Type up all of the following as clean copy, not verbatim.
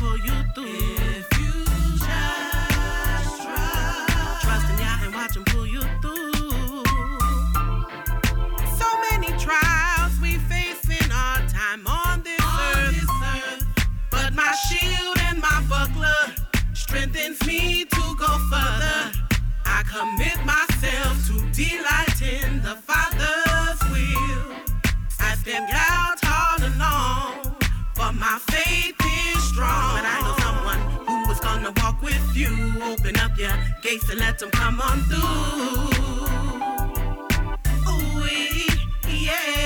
pull you through. If you just trust in Yah and watch him pull you through. So many trials we face in our time on this earth. But my shield and my buckler strengthens me to go further. I commit myself to delight in the Father's will. I stand out all alone, for my faith is strong. But I know someone who is gonna walk with you. Open up your gates and let them come on through. Ooh, yeah.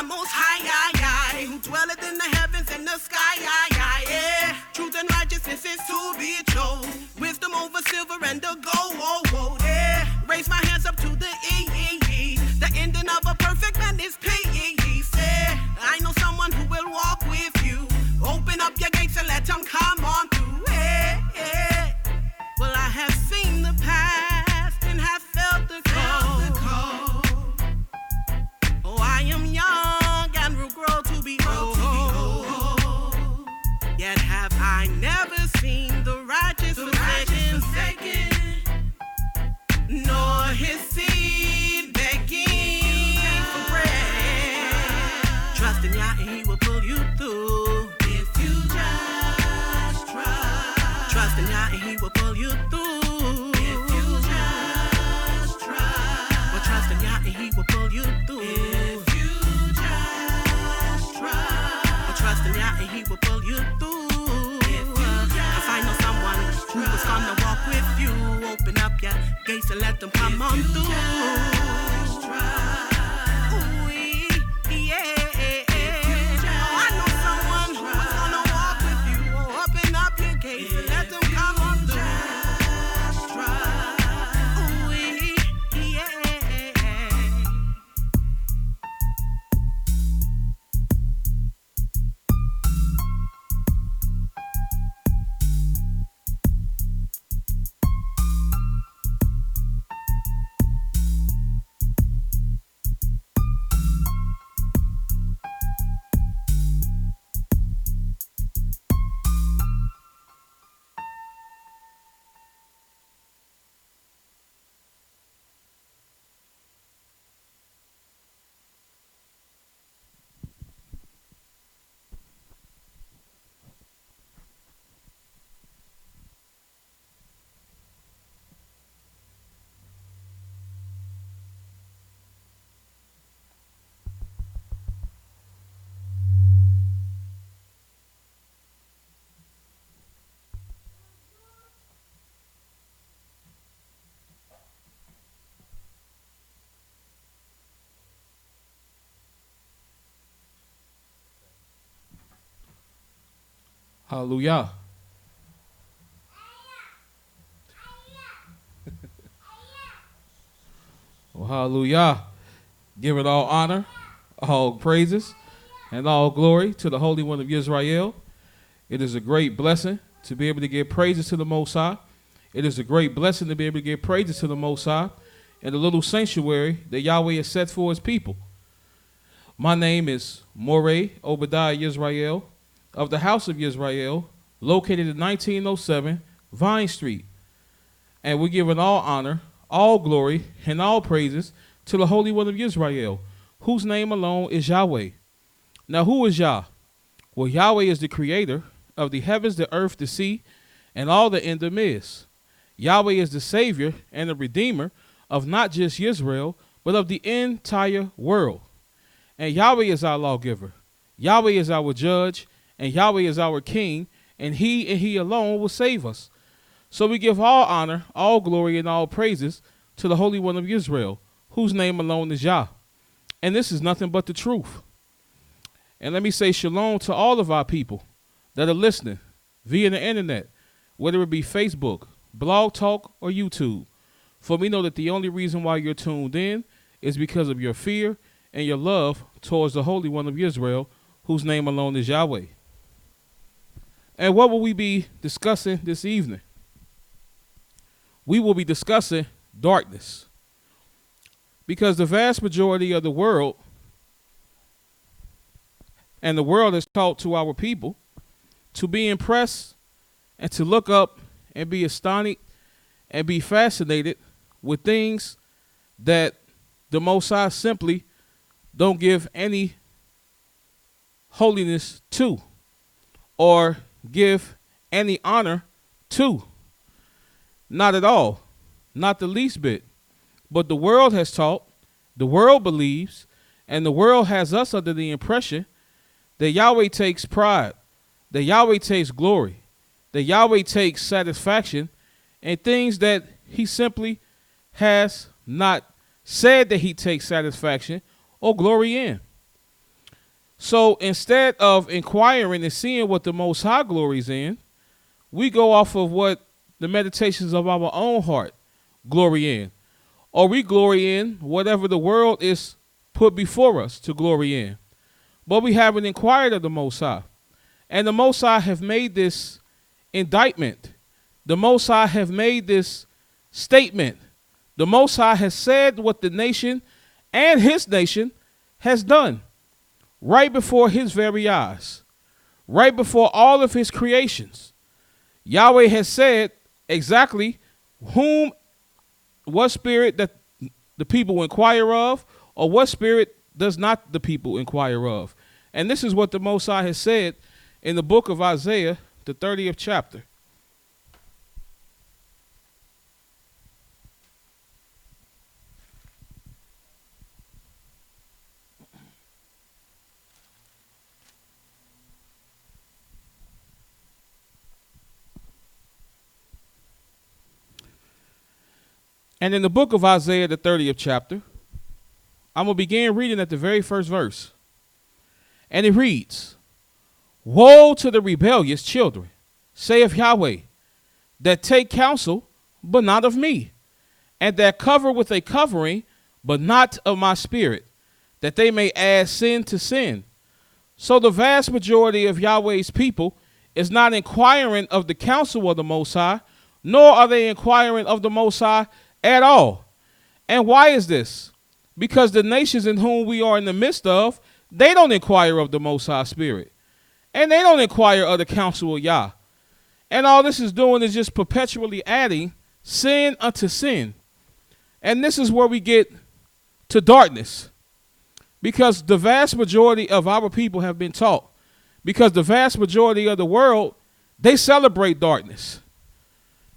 Most high, who dwelleth in the heavens and the sky, yeah. Truth and righteousness is to be chose. Wisdom over silver and the gold, yeah. Raise my hands up to the E. The ending of a perfect man is peace, yeah. I know someone who will walk with you. Open up your gates and let them come on through, yeah. Well, I have seen the past and have felt the cold. Oh, I am young and will grow to be old. Yet have I never seen the righteous forsaken, nor his seed begging for bread. Trust in Yah and he will pull you through. If you just trust in Yah and he will pull you through. If you just trust in Yah and he will pull you through. Trust in Yah and he will pull you through. Cause I know someone who is gonna walk with you. Open up your gates and let them come on through. Ooh, yeah. I know someone who is gonna walk with you. Open up your gates and let them come on through. Ooh, yeah. Hallelujah. Well, hallelujah. Give it all honor, all praises, and all glory to the Holy One of Yisrael. It is a great blessing to be able to give praises to the Most High. It is a great blessing to be able to give praises to the Most High in the little sanctuary that Yahweh has set for his people. My name is Mowreh ObediYAH Yisrael of the house of Yisrael, located at 1907 Vine Street. And we're giving all honor, all glory, and all praises to the Holy One of Yisrael, whose name alone is Yahweh. Now, who is Yah? Well, Yahweh is the creator of the heavens, the earth, the sea, and all that in them is. Yahweh is the savior and the redeemer of not just Israel, but of the entire world. And Yahweh is our lawgiver. Yahweh is our judge, and Yahweh is our king, and he alone will save us. So we give all honor, all glory, and all praises to the Holy One of Israel, whose name alone is Yah. And this is nothing but the truth. And let me say shalom to all of our people that are listening via the internet, whether it be Facebook, Blog Talk, or YouTube. For we know that the only reason why you're tuned in is because of your fear and your love towards the Holy One of Israel, whose name alone is Yahweh. And what will we be discussing this evening? We will be discussing darkness. Because the vast majority of the world, and the world has taught to our people to be impressed and to look up and be astonished and be fascinated with things that the Most High simply don't give any holiness to or give any honor to. Not at all. Not the least bit. But the world has taught, the world believes, and the world has us under the impression that Yahweh takes pride, that Yahweh takes glory, that Yahweh takes satisfaction in things that he simply has not said that he takes satisfaction or glory in. So instead of inquiring and seeing what the Most High glories in, we go off of what the meditations of our own heart glory in. Or we glory in whatever the world is put before us to glory in. But we haven't inquired of the Most High. And the Most High have made this indictment. The Most High have made this statement. The Most High has said what the nation and his nation has done right before his very eyes, right before all of his creations. Yahweh has said exactly what spirit that the people inquire of, or what spirit does not the people inquire of. And this is what the Most High has said in the book of Isaiah, the 30th chapter. And in the book of Isaiah, the 30th chapter, I'm going to begin reading at the very first verse. And it reads, "Woe to the rebellious children, saith Yahweh, that take counsel, but not of me, and that cover with a covering, but not of my spirit, that they may add sin to sin." So the vast majority of Yahweh's people is not inquiring of the counsel of the Most High, nor are they inquiring of the Most High at all. And why is this? Because the nations in whom we are in the midst of, they don't inquire of the Most High Spirit. And they don't inquire of the counsel of Yah. And all this is doing is just perpetually adding sin unto sin. And this is where we get to darkness. Because the vast majority of our people have been taught. Because the vast majority of the world, they celebrate darkness.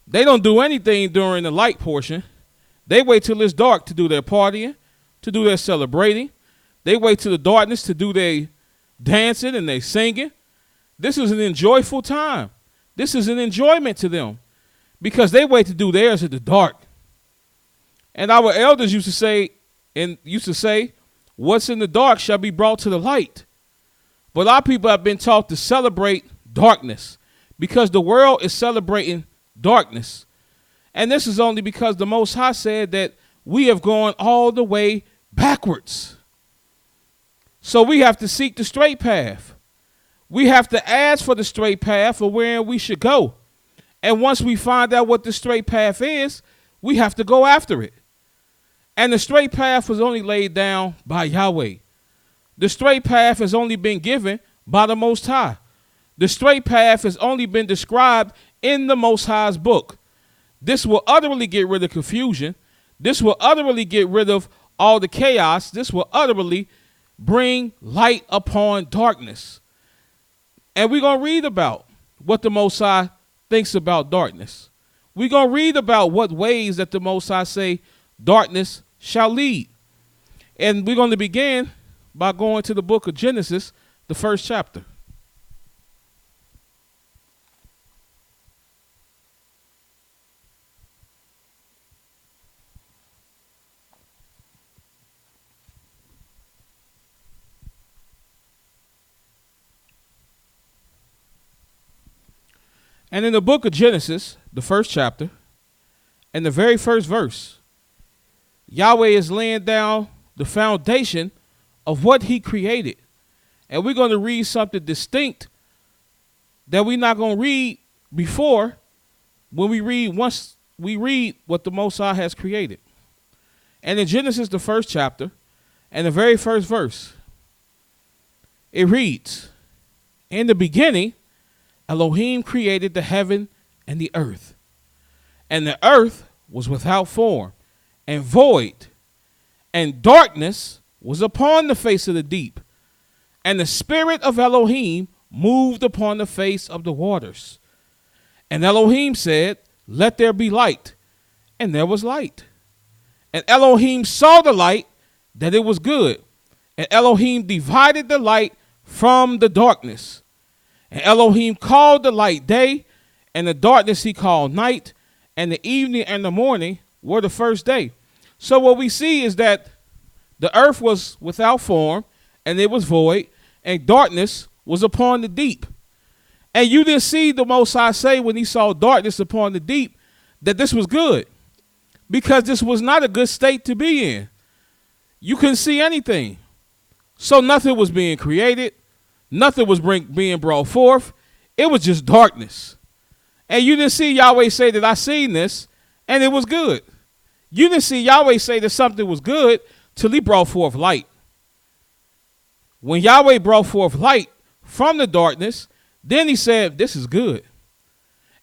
They don't do anything during the light portion. They wait till it's dark to do their partying, to do their celebrating. They wait till the darkness to do their dancing and their singing. This is an enjoyable time. This is an enjoyment to them because they wait to do theirs at the dark. And our elders used to say, what's in the dark shall be brought to the light. But our people have been taught to celebrate darkness because the world is celebrating darkness. And this is only because the Most High said that we have gone all the way backwards. So we have to seek the straight path. We have to ask for the straight path of where we should go. And once we find out what the straight path is, we have to go after it. And the straight path was only laid down by Yahweh. The straight path has only been given by the Most High. The straight path has only been described in the Most High's book. This will utterly get rid of confusion. This will utterly get rid of all the chaos. This will utterly bring light upon darkness. And we're going to read about what the Most High thinks about darkness. We're going to read about what ways that the Most High say darkness shall lead. And we're going to begin by going to the book of Genesis, the first chapter. And in the book of Genesis, the first chapter, in the very first verse, Yahweh is laying down the foundation of what he created. And we're going to read something distinct that we're not going to read before when we read once we read what the Most High has created. And in Genesis, the first chapter, and the very first verse, it reads, in the beginning, Elohim created the heaven and the earth. And the earth was without form and void, and darkness was upon the face of the deep. And the spirit of Elohim moved upon the face of the waters. And Elohim said, let there be light. And there was light. And Elohim saw the light, that it was good. And Elohim divided the light from the darkness. And Elohim called the light day, and the darkness he called night, and the evening and the morning were the first day. So what we see is that the earth was without form, and it was void, and darkness was upon the deep. And you didn't see the Most High say when he saw darkness upon the deep that this was good, because this was not a good state to be in. You couldn't see anything. So nothing was being created. Nothing was being brought forth. It was just darkness. And you didn't see Yahweh say that I seen this and it was good. You didn't see Yahweh say that something was good till he brought forth light. When Yahweh brought forth light from the darkness, then he said, this is good.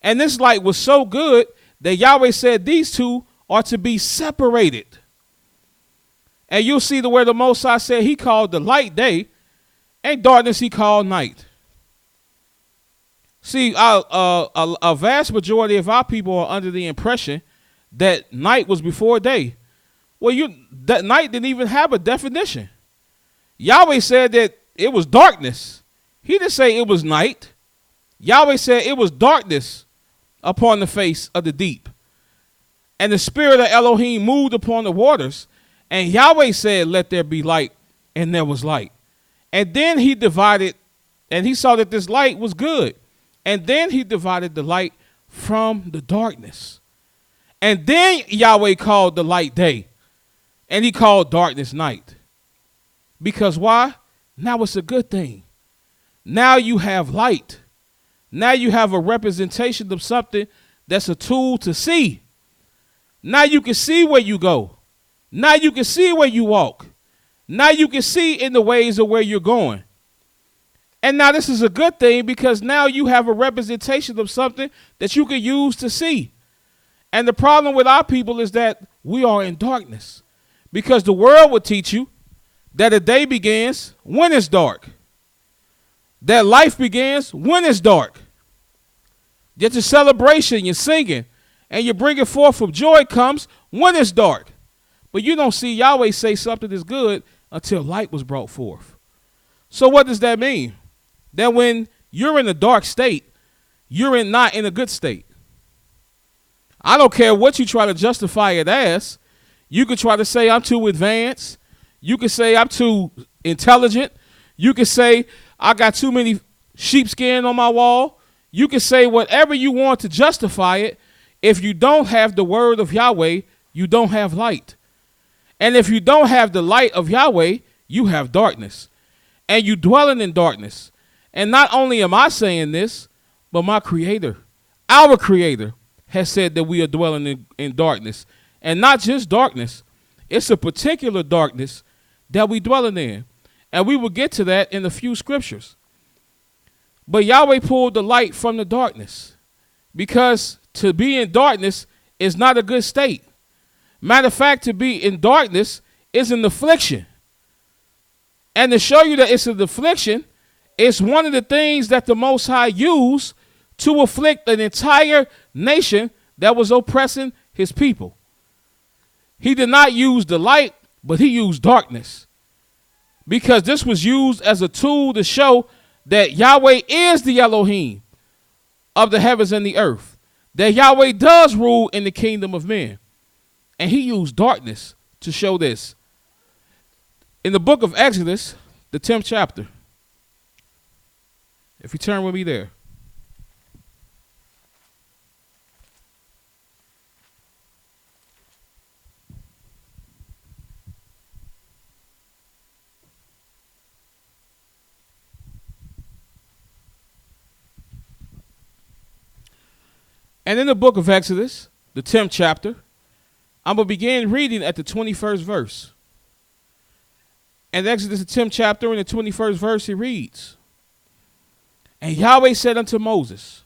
And this light was so good that Yahweh said these two are to be separated. And you'll see where the Most High said he called the light day, and darkness he called night. See, a vast majority of our people are under the impression that night was before day. Well, that night didn't even have a definition. Yahweh said that it was darkness. He didn't say it was night. Yahweh said it was darkness upon the face of the deep. And the spirit of Elohim moved upon the waters. And Yahweh said, let there be light, and there was light. And then he divided, and he saw that this light was good. And then he divided the light from the darkness. And then Yahweh called the light day, and he called darkness night. Because why? Now it's a good thing. Now you have light. Now you have a representation of something that's a tool to see. Now you can see where you go. Now you can see where you walk. Now you can see in the ways of where you're going. And now this is a good thing because now you have a representation of something that you can use to see. And the problem with our people is that we are in darkness, because the world will teach you that a day begins when it's dark, that life begins when it's dark. That your celebration, your singing, and your bringing forth of joy comes when it's dark. But you don't see Yahweh say something is good until light was brought forth. So what does that mean? That when you're in a dark state, you're not in a good state. I don't care what you try to justify it as. You could try to say I'm too advanced. You could say I'm too intelligent. You could say I got too many sheepskin on my wall. You can say whatever you want to justify it. If you don't have the word of Yahweh, you don't have light. And if you don't have the light of Yahweh, you have darkness. And you dwelling in darkness. And not only am I saying this, but my Creator, our Creator, has said that we are dwelling in darkness. And not just darkness. It's a particular darkness that we dwelling in. And we will get to that in a few scriptures. But Yahweh pulled the light from the darkness, because to be in darkness is not a good state. Matter of fact, to be in darkness is an affliction. And to show you that it's an affliction, it's one of the things that the Most High used to afflict an entire nation that was oppressing his people. He did not use the light, but he used darkness, because this was used as a tool to show that Yahweh is the Elohim of the heavens and the earth, that Yahweh does rule in the kingdom of men. And he used darkness to show this. In the book of Exodus, the 10th chapter, if you turn with me there. And in the book of Exodus, the 10th chapter, I'm going to begin reading at the 21st verse. And Exodus, the 10th chapter, in the 21st verse, he reads, "And Yahweh said unto Moses,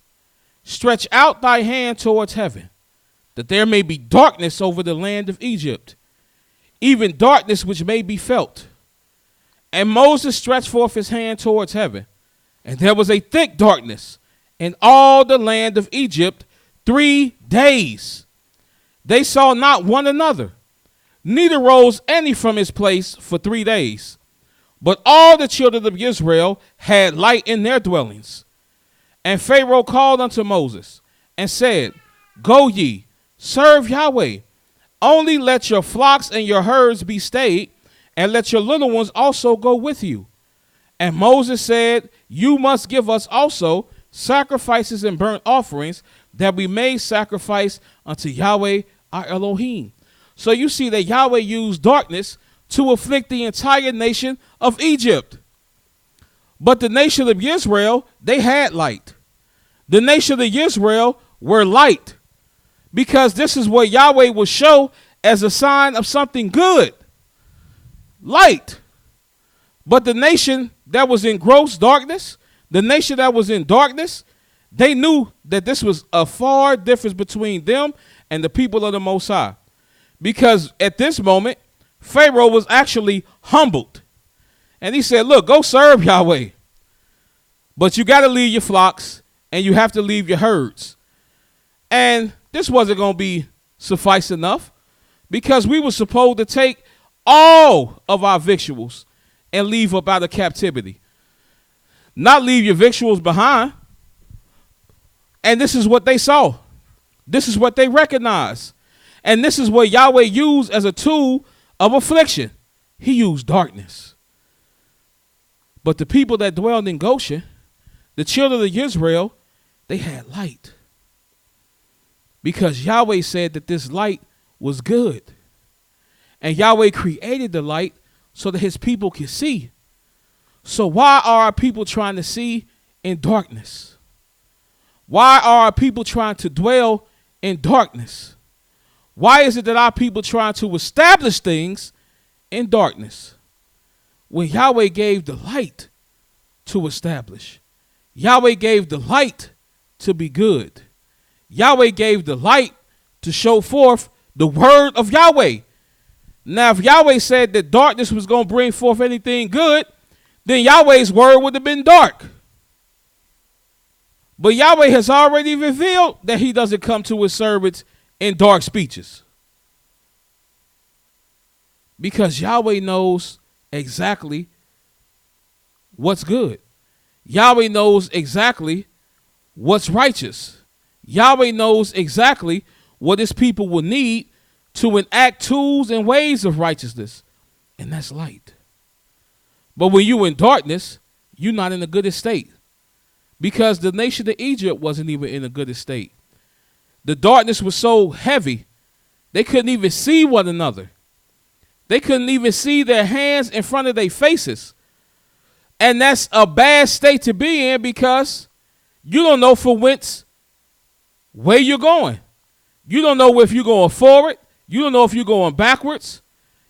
Stretch out thy hand towards heaven, that there may be darkness over the land of Egypt, even darkness which may be felt. And Moses stretched forth his hand towards heaven, and there was a thick darkness in all the land of Egypt 3 days. They saw not one another, neither rose any from his place for 3 days. But all the children of Israel had light in their dwellings. And Pharaoh called unto Moses and said, Go ye, serve Yahweh. Only let your flocks and your herds be stayed, and let your little ones also go with you. And Moses said, You must give us also sacrifices and burnt offerings, that we may sacrifice unto Yahweh our Elohim." So you see that Yahweh used darkness to afflict the entire nation of Egypt. But the nation of Israel, they had light. The nation of Israel were light, because this is what Yahweh will show as a sign of something good. Light. But the nation that was in gross darkness, the nation that was in darkness, they knew that this was a far difference between them and the people of the Most High. Because at this moment, Pharaoh was actually humbled. And he said, look, go serve Yahweh. But you got to leave your flocks and you have to leave your herds. And this wasn't going to be suffice enough, because we were supposed to take all of our victuals and leave up out of captivity. Not leave your victuals behind. And this is what they saw. This is what they recognized. And this is what Yahweh used as a tool of affliction. He used darkness. But the people that dwelled in Goshen, the children of Israel, they had light. Because Yahweh said that this light was good. And Yahweh created the light so that his people could see. So why are our people trying to see in darkness? Why are our people trying to dwell in darkness? Why is it that our people trying to establish things in darkness, when Yahweh gave the light to establish? Yahweh gave the light to be good. Yahweh gave the light to show forth the word of Yahweh. Now, if Yahweh said that darkness was going to bring forth anything good, then Yahweh's word would have been dark. But Yahweh has already revealed that he doesn't come to his servants in dark speeches. Because Yahweh knows exactly what's good. Yahweh knows exactly what's righteous. Yahweh knows exactly what his people will need to enact tools and ways of righteousness. And that's light. But when you're in darkness, you're not in a good estate. Because the nation of Egypt wasn't even in a good estate. The darkness was so heavy, they couldn't even see one another. They couldn't even see their hands in front of their faces. And that's a bad state to be in, because you don't know for where you're going. You don't know if you're going forward. You don't know if you're going backwards.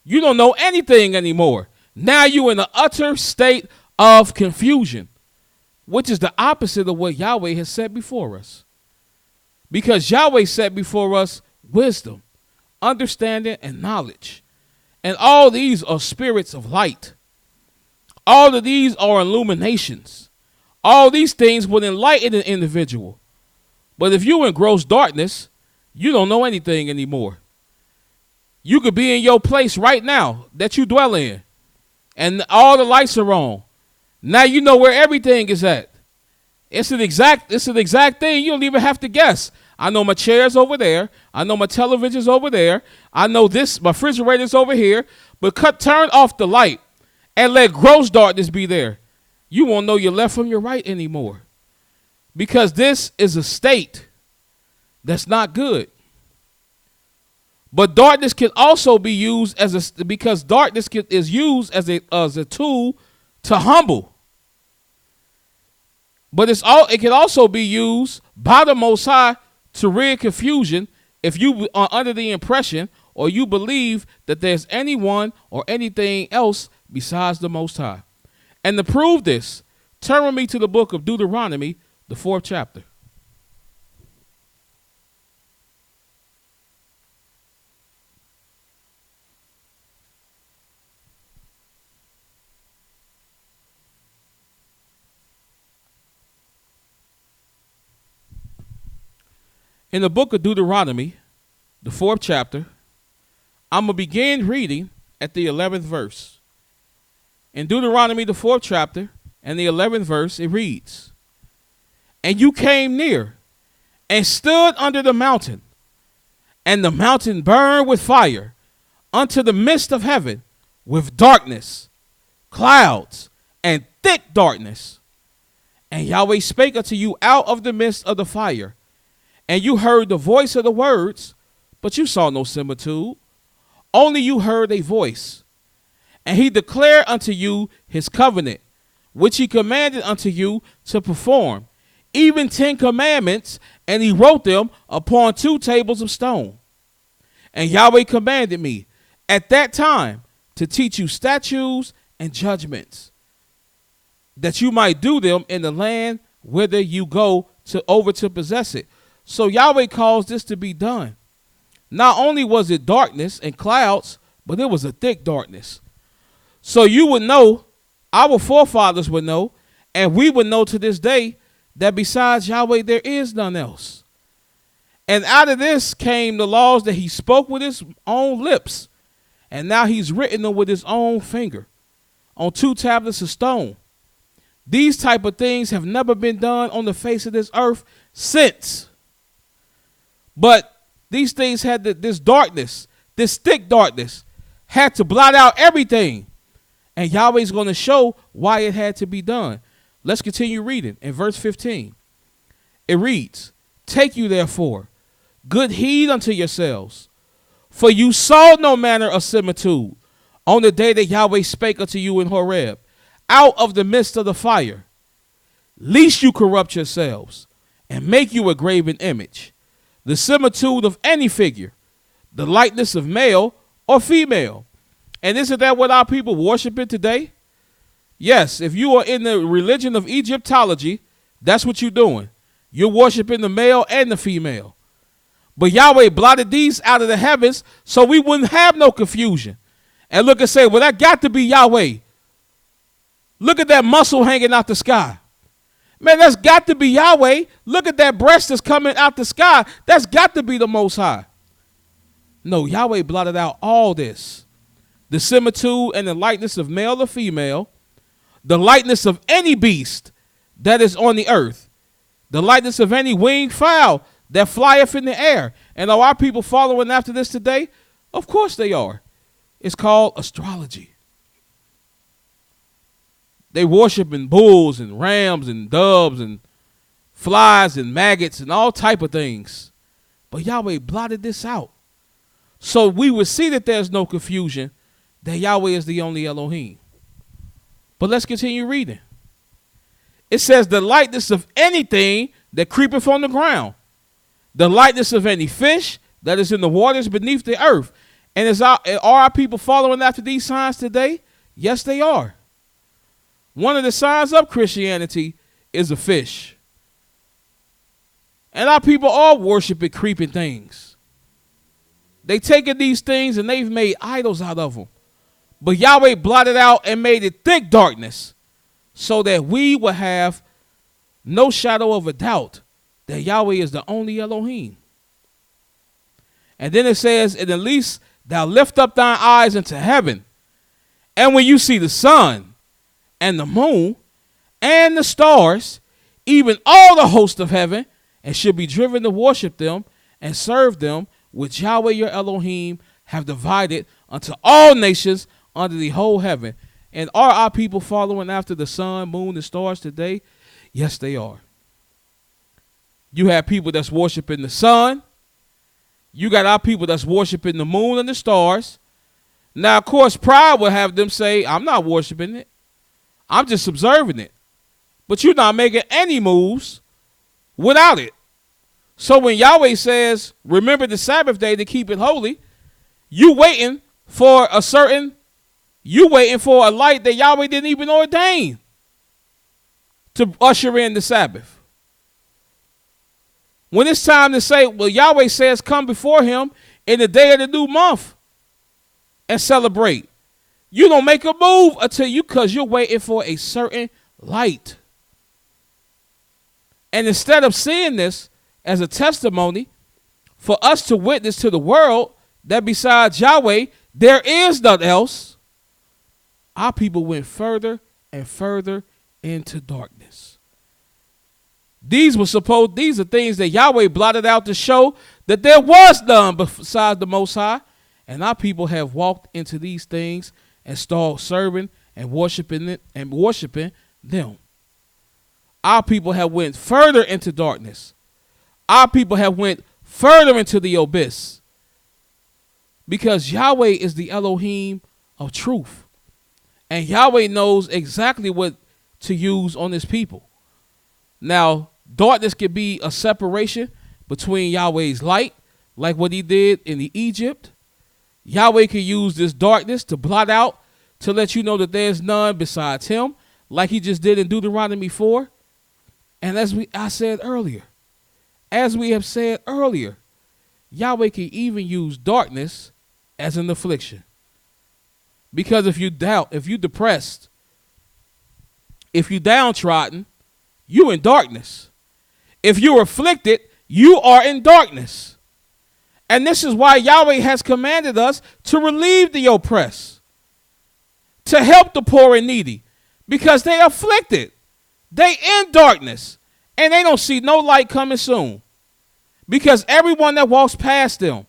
You don't know anything anymore. Now you're in an utter state of confusion, which is the opposite of what Yahweh has set before us. Because Yahweh set before us wisdom, understanding, and knowledge. And all these are spirits of light. All of these are illuminations. All these things would enlighten an individual. But if you're in gross darkness, you don't know anything anymore. You could be in your place right now that you dwell in, and all the lights are on. Now you know where everything is at. It's an exact thing. You don't even have to guess. I know my chair's over there. I know my television's over there. I know this, my refrigerator's over here. But turn off the light and let gross darkness be there. You won't know your left from your right anymore. Because this is a state that's not good. But darkness can also be used because darkness is used as a tool to humble. But it can also be used by the Most High to rid confusion if you are under the impression or you believe that there's anyone or anything else besides the Most High. And to prove this, turn with me to the book of Deuteronomy, the 4th chapter. In the book of Deuteronomy, the 4th chapter, I'm going to begin reading at the 11th verse. In Deuteronomy, the 4th chapter, and the 11th verse, it reads, "And you came near and stood under the mountain, and the mountain burned with fire unto the midst of heaven with darkness, clouds, and thick darkness. And Yahweh spake unto you out of the midst of the fire, and you heard the voice of the words, but you saw no similitude, only you heard a voice. And he declared unto you his covenant, which he commanded unto you to perform, even 10 commandments, and he wrote them upon 2 tables of stone. And Yahweh commanded me at that time to teach you statutes and judgments, that you might do them in the land whither you go over to possess it." So Yahweh caused this to be done. Not only was it darkness and clouds, but it was a thick darkness. So you would know, our forefathers would know, and we would know to this day, that besides Yahweh there is none else. And out of this came the laws that he spoke with his own lips, and now he's written them with his own finger on 2 tablets of stone. These type of things have never been done on the face of this earth since. But these things had this darkness, this thick darkness, had to blot out everything. And Yahweh's going to show why it had to be done. Let's continue reading in verse 15. It reads, "Take you therefore good heed unto yourselves, for you saw no manner of similitude on the day that Yahweh spake unto you in Horeb, out of the midst of the fire, lest you corrupt yourselves, and make you a graven image, the similitude of any figure, the likeness of male or female." And isn't that what our people worship in today? Yes, if you are in the religion of Egyptology, that's what you're doing. You're worshiping the male and the female. But Yahweh blotted these out of the heavens so we wouldn't have no confusion. And look and say, well, that got to be Yahweh. Look at that muscle hanging out the sky. Man, that's got to be Yahweh. Look at that breast that's coming out the sky. That's got to be the Most High. No, Yahweh blotted out all this. The similitude and the likeness of male or female, the likeness of any beast that is on the earth, the likeness of any winged fowl that flieth in the air. And are our people following after this today? Of course they are. It's called astrology. They worshiping bulls and rams and doves and flies and maggots and all type of things. But Yahweh blotted this out. So we would see that there's no confusion, that Yahweh is the only Elohim. But let's continue reading. It says, the likeness of anything that creepeth on the ground, the likeness of any fish that is in the waters beneath the earth. And are our people following after these signs today? Yes, they are. One of the signs of Christianity is a fish. And our people are worshiping creeping things. They taken these things and they've made idols out of them. But Yahweh blotted out and made it thick darkness so that we will have no shadow of a doubt that Yahweh is the only Elohim. And then it says, and at least thou lift up thine eyes into heaven, and when you see the sun and the moon and the stars, even all the host of heaven, and should be driven to worship them and serve them, which Yahweh your Elohim have divided unto all nations under the whole heaven. And are our people following after the sun, moon, and stars today? Yes, they are. You have people that's worshiping the sun. You got our people that's worshiping the moon and the stars. Now, of course, pride will have them say, I'm not worshiping it. I'm just observing it. But you're not making any moves without it. So when Yahweh says, remember the Sabbath day to keep it holy, you waiting for a light that Yahweh didn't even ordain to usher in the Sabbath. When it's time to say, well, Yahweh says come before him in the day of the new month and celebrate. You don't make a move because you're waiting for a certain light. And instead of seeing this as a testimony for us to witness to the world that besides Yahweh, there is none else, our people went further and further into darkness. These are things that Yahweh blotted out to show that there was none besides the Most High. And our people have walked into these things and started serving and worshiping them. Our people have went further into darkness. Our people have went further into the abyss. Because Yahweh is the Elohim of truth. And Yahweh knows exactly what to use on his people. Now, darkness can be a separation between Yahweh's light, like what he did in the Egypt. Yahweh can use this darkness to blot out, to let you know that there's none besides him, like he just did in Deuteronomy 4. And as we have said earlier, Yahweh can even use darkness as an affliction. Because if you doubt, if you depressed, if you downtrodden, you in darkness. If you're afflicted, you are in darkness. And this is why Yahweh has commanded us to relieve the oppressed, to help the poor and needy, because they are afflicted. They in darkness, and they don't see no light coming soon. Because everyone that walks past them,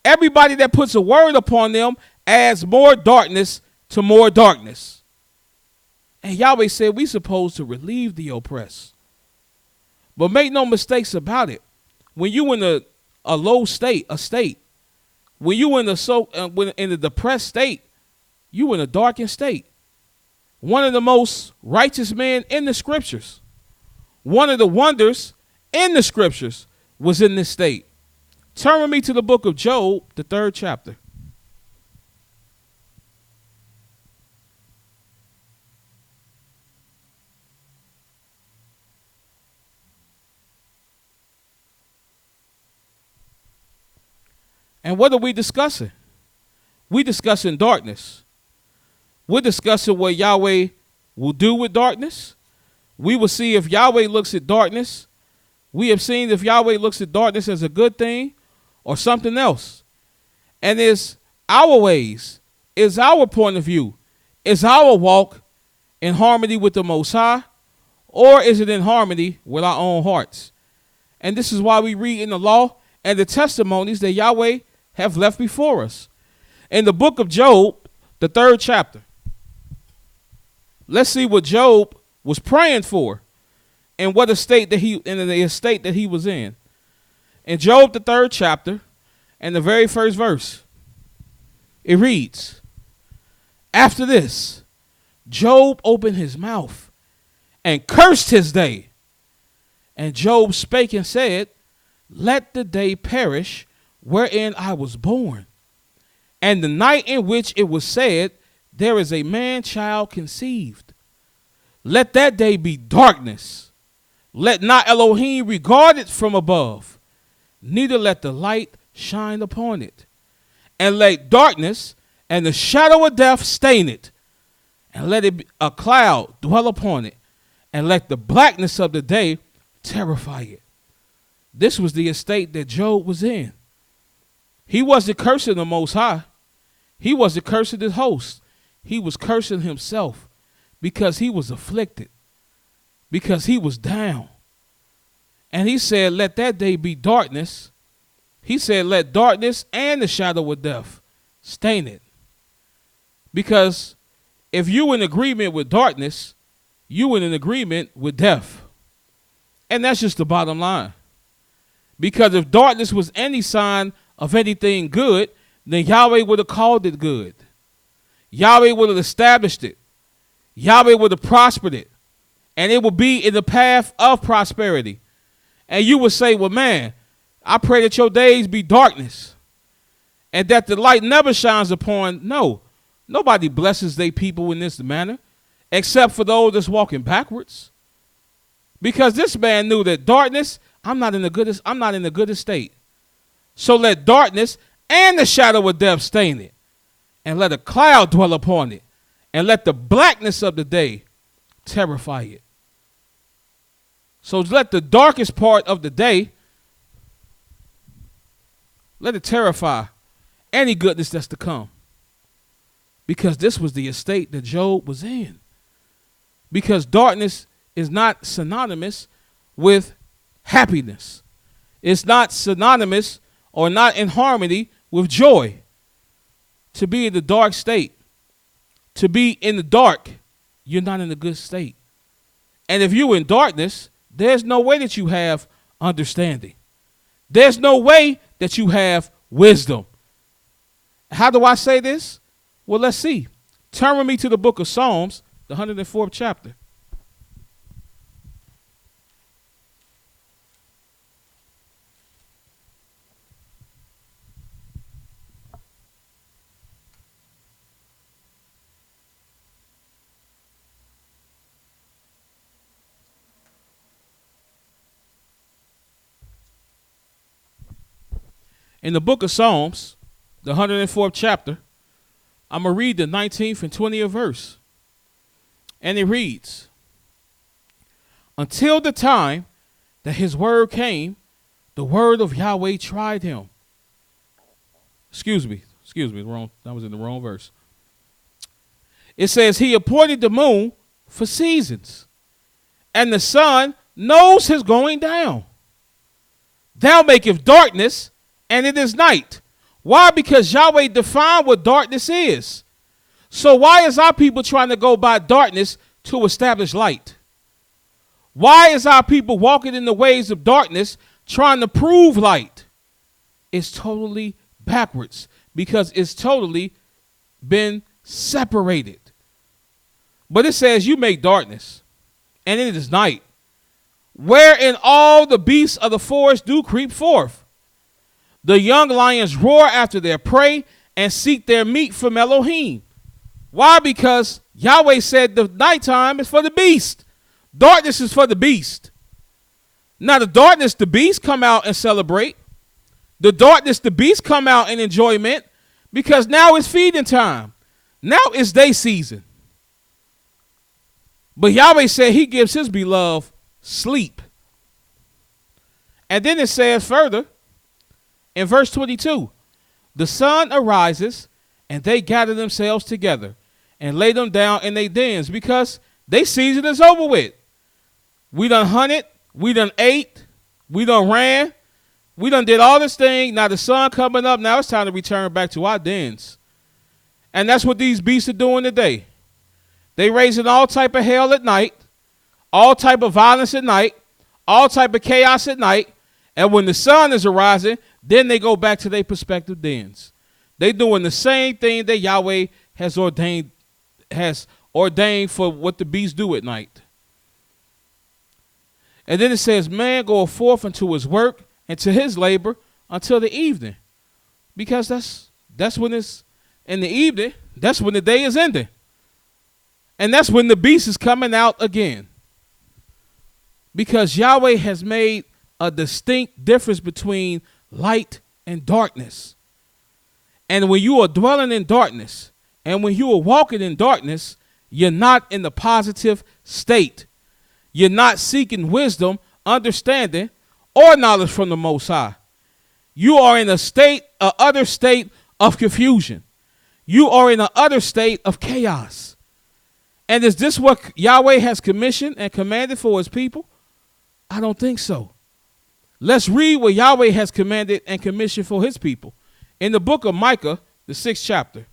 everybody that puts a word upon them, adds more darkness to more darkness. And Yahweh said we're supposed to relieve the oppressed. But make no mistakes about it. When you in a low state, when you in a depressed state, you in a darkened state. One of the most righteous men in the scriptures, one of the wonders in the scriptures was in this state. Turn with me to the book of Job, the 3rd chapter. And what are we discussing? We're discussing darkness. We're discussing what Yahweh will do with darkness. We will see if Yahweh looks at darkness. We have seen if Yahweh looks at darkness as a good thing or something else. And is our ways, is our point of view, is our walk in harmony with the Most High, or is it in harmony with our own hearts? And this is why we read in the law and the testimonies that Yahweh have left before us. In the book of Job, the 3rd chapter, let's see what Job was praying for and what estate that he was in. In Job, the 3rd chapter, and the very first verse, it reads, after this, Job opened his mouth and cursed his day. And Job spake and said, let the day perish wherein I was born, and the night in which it was said, there is a man-child conceived. Let that day be darkness. Let not Elohim regard it from above, neither let the light shine upon it. And let darkness and the shadow of death stain it, and let it be a cloud dwell upon it, and let the blackness of the day terrify it. This was the estate that Job was in. He wasn't cursing the Most High. He wasn't cursing his host. He was cursing himself because he was afflicted, because he was down. And he said, let that day be darkness. He said, let darkness and the shadow of death stain it. Because if you in agreement with darkness, you in an agreement with death. And that's just the bottom line. Because if darkness was any sign of anything good, then Yahweh would have called it good. Yahweh would have established it. Yahweh would have prospered it. And it would be in the path of prosperity. And you would say, well, man, I pray that your days be darkness and that the light never shines upon. No, nobody blesses their people in this manner except for those that's walking backwards. Because this man knew that darkness, I'm not in the goodest state. So let darkness and the shadow of death stain it, and let a cloud dwell upon it, and let the blackness of the day terrify it. So let the darkest part of the day, let it terrify any goodness that's to come. Because this was the estate that Job was in. Because darkness is not synonymous with happiness. It's not synonymous or not in harmony with joy. To be in the dark state, to be in the dark, you're not in a good state. And if you're in darkness, there's no way that you have understanding. There's no way that you have wisdom. How do I say this? Well, let's see. Turn with me to the book of Psalms, the 104th chapter. In the book of Psalms, the 104th chapter, I'm going to read the 19th and 20th verse. And it reads, until the time that his word came, the word of Yahweh tried him. Excuse me, that was in the wrong verse. It says, he appointed the moon for seasons, and the sun knows his going down. Thou makest darkness, and it is night. Why? Because Yahweh defined what darkness is. So why is our people trying to go by darkness to establish light? Why is our people walking in the ways of darkness trying to prove light? It's totally backwards because it's totally been separated. But it says you make darkness, and it is night, wherein all the beasts of the forest do creep forth. The young lions roar after their prey and seek their meat from Elohim. Why? Because Yahweh said the nighttime is for the beast. Darkness is for the beast. Now the darkness, the beast come out and celebrate. The darkness, the beast come out in enjoyment because now it's feeding time. Now it's day season. But Yahweh said he gives his beloved sleep. And then it says further, in verse 22, the sun arises, and they gather themselves together and lay them down in their dens because their season is over with. We done hunted, we done ate, we done ran, we done did all this thing. Now the sun coming up, now it's time to return back to our dens. And that's what these beasts are doing today. They raising all type of hell at night, all type of violence at night, all type of chaos at night. And when the sun is arising, then they go back to their prospective dens. They doing the same thing that Yahweh has ordained for what the beasts do at night. And then it says, man goeth forth unto his work and to his labor until the evening. Because that's when it's in the evening, that's when the day is ending. And that's when the beast is coming out again. Because Yahweh has made a distinct difference between light and darkness. And when you are dwelling in darkness and when you are walking in darkness, you're not in the positive state. You're not seeking wisdom, understanding, or knowledge from the Most High. You are in a utter state of confusion. You are in an utter state of chaos. And is this what Yahweh has commissioned and commanded for his people? I don't think so. Let's read what Yahweh has commanded and commissioned for his people. In the book of Micah, the 6th chapter.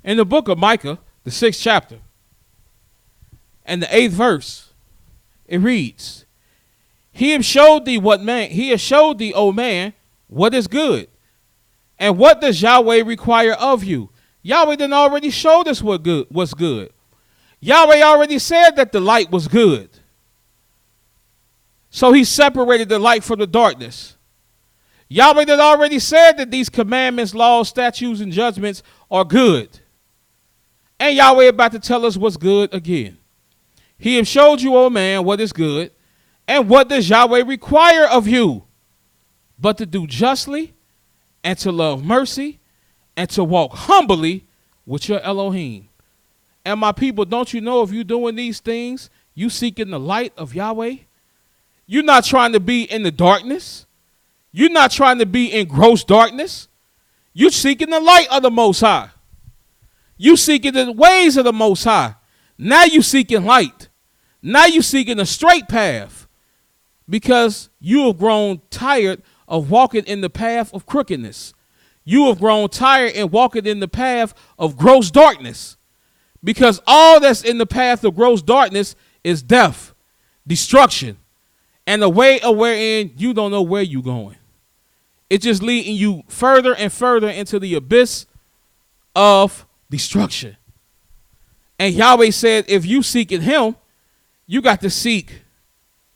In the book of Micah, the 6th chapter, and the 8th verse, it reads, He has showed thee, O man, what is good. And what does Yahweh require of you? Yahweh then already showed us what's good. Yahweh already said that the light was good. So he separated the light from the darkness. Yahweh then already said that these commandments, laws, statutes, and judgments are good. And Yahweh about to tell us what's good again. He has showed you, O man, what is good. And what does Yahweh require of you? But to do justly, and to love mercy, and to walk humbly with your Elohim. And my people, don't you know if you're doing these things, you seeking the light of Yahweh? You're not trying to be in the darkness. You're not trying to be in gross darkness. You're seeking the light of the Most High. You seeking the ways of the Most High. Now you seeking light. Now you seeking a straight path, because you have grown tired of walking in the path of crookedness. You have grown tired in walking in the path of gross darkness, because all that's in the path of gross darkness is death, destruction, and a way of wherein you don't know where you're going. It's just leading you further and further into the abyss of destruction. And Yahweh said, if you seeking him, you got to seek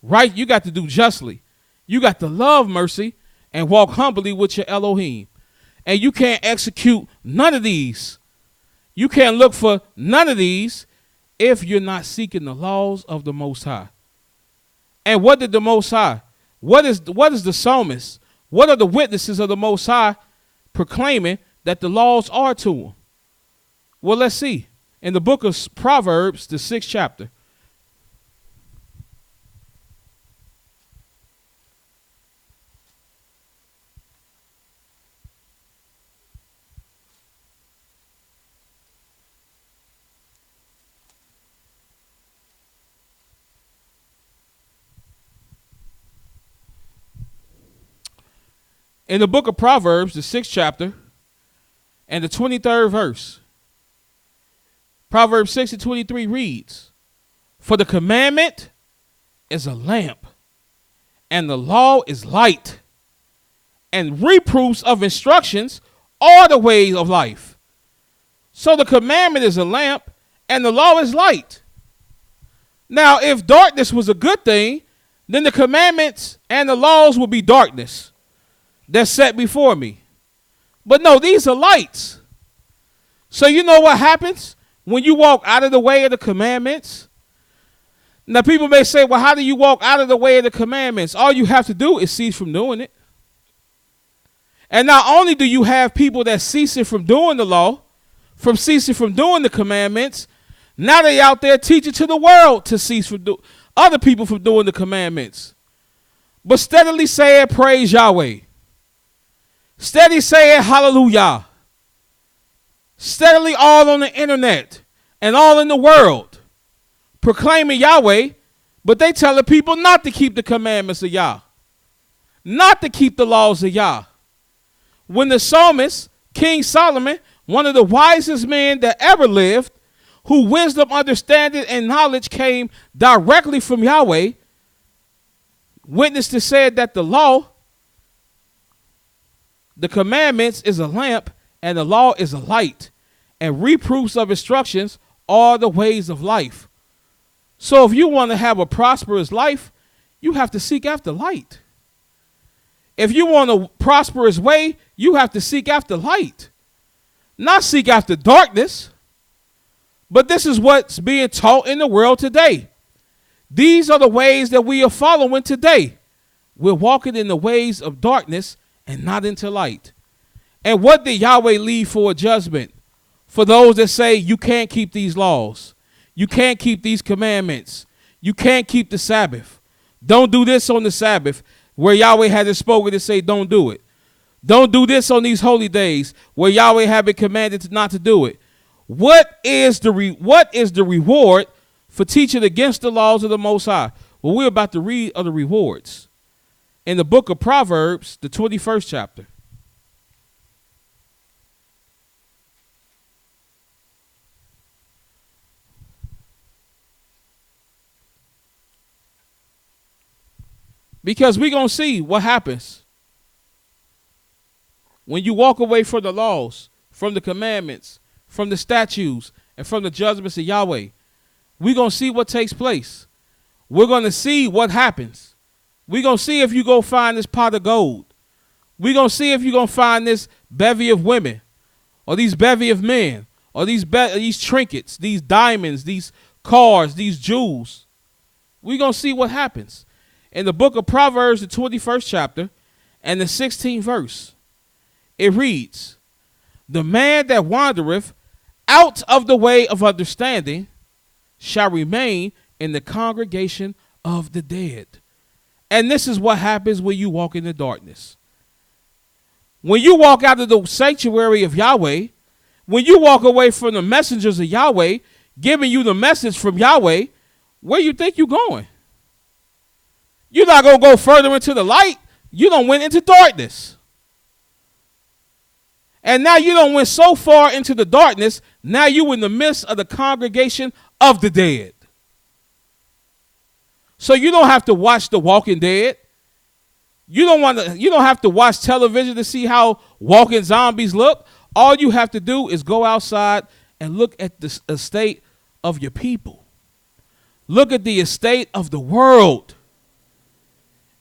right. You got to do justly. You got to love mercy and walk humbly with your Elohim. And you can't execute none of these. You can't look for none of these if you're not seeking the laws of the Most High. And what did the Most High, what is the psalmist? What are the witnesses of the Most High proclaiming that the laws are to him? Well, let's see. In the book of Proverbs, the 6th chapter. In the book of Proverbs, the 6th chapter, and the 23rd verse, Proverbs 6:23 reads, For the commandment is a lamp, and the law is light, and reproofs of instructions are the ways of life. So the commandment is a lamp, and the law is light. Now, if darkness was a good thing, then the commandments and the laws would be darkness that's set before me. But no, these are lights. So you know what happens when you walk out of the way of the commandments? Now people may say, well, how do you walk out of the way of the commandments? All you have to do is cease from doing it. And not only do you have people that ceasing from doing the law, from ceasing from doing the commandments, now they out there teaching to the world to cease from other people from doing the commandments. But steadily saying, praise Yahweh. Steady saying hallelujah. Steadily all on the internet and all in the world proclaiming Yahweh, but they telling people not to keep the commandments of Yah, not to keep the laws of Yah. When the psalmist, King Solomon, one of the wisest men that ever lived, who wisdom, understanding, and knowledge came directly from Yahweh, witnessed to said that the law, the commandments is a lamp, and the law is a light, and reproofs of instructions are the ways of life. So if you want to have a prosperous life, you have to seek after light. If you want a prosperous way, you have to seek after light, not seek after darkness. But this is what's being taught in the world today. These are the ways that we are following today. We're walking in the ways of darkness and not into light. And what did Yahweh leave for a judgment? For those that say you can't keep these laws. You can't keep these commandments. You can't keep the Sabbath. Don't do this on the Sabbath, where Yahweh hasn't spoken to say don't do it. Don't do this on these holy days, where Yahweh haven't commanded not to do it. What is the reward for teaching against the laws of the Most High? Well, we're about to read of the rewards in the book of Proverbs, the 21st chapter. Because we're going to see what happens when you walk away from the laws, from the commandments, from the statutes, and from the judgments of Yahweh. We're going to see what takes place. We're going to see what happens. We're going to see if you go find this pot of gold. We're going to see if you're going to find this bevy of women, or these bevy of men, or these trinkets, these diamonds, these cars, these jewels. We're going to see what happens. In the book of Proverbs, the 21st chapter, and the 16th verse, it reads, "The man that wandereth out of the way of understanding shall remain in the congregation of the dead." And this is what happens when you walk in the darkness. When you walk out of the sanctuary of Yahweh, when you walk away from the messengers of Yahweh, giving you the message from Yahweh, where you think you're going? You're not going to go further into the light. You don't went into darkness. And now you don't went so far into the darkness, now you in the midst of the congregation of the dead. So you don't have to watch The Walking Dead. You don't have to watch television to see how walking zombies look. All you have to do is go outside and look at the estate of your people. Look at the estate of the world.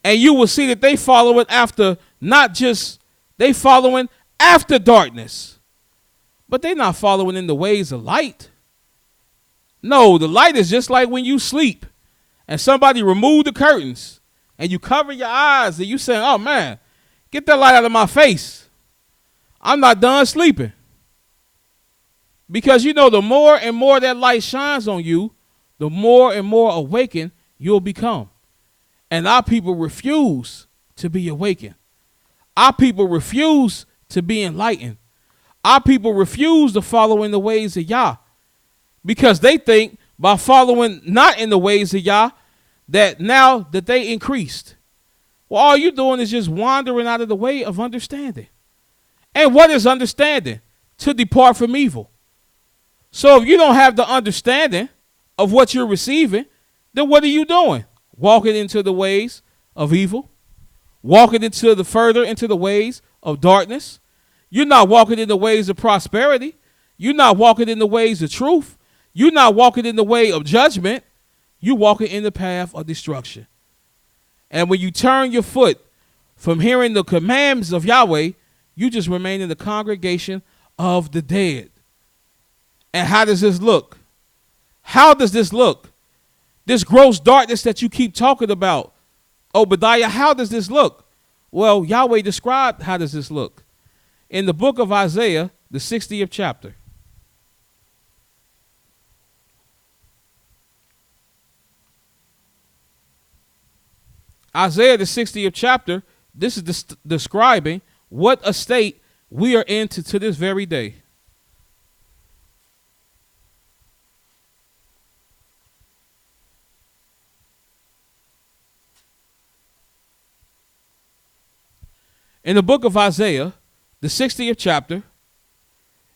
And you will see that they following after, not just, they following after darkness. But they're not following in the ways of light. No, the light is just like when you sleep and somebody remove the curtains and you cover your eyes and you say, "Oh man, get that light out of my face. I'm not done sleeping." Because you know, the more and more that light shines on you, the more and more awakened you'll become. And our people refuse to be awakened. Our people refuse to be enlightened. Our people refuse to follow in the ways of Yah, because they think by following not in the ways of Yah that now that they increased. Well, all you're doing is just wandering out of the way of understanding. And what is understanding? To depart from evil. So if you don't have the understanding of what you're receiving, then what are you doing? Walking into the ways of evil, walking further into the ways of darkness. You're not walking in the ways of prosperity. You're not walking in the ways of truth. You're not walking in the way of judgment. You're walking in the path of destruction. And when you turn your foot from hearing the commands of Yahweh, you just remain in the congregation of the dead. And how does this look? How does this look? This gross darkness that you keep talking about, Obadiah, how does this look? Well, Yahweh described how does this look in the book of Isaiah, the 60th chapter. Isaiah, the 60th chapter, this is describing what a state we are in to this very day. In the book of Isaiah, the 60th chapter,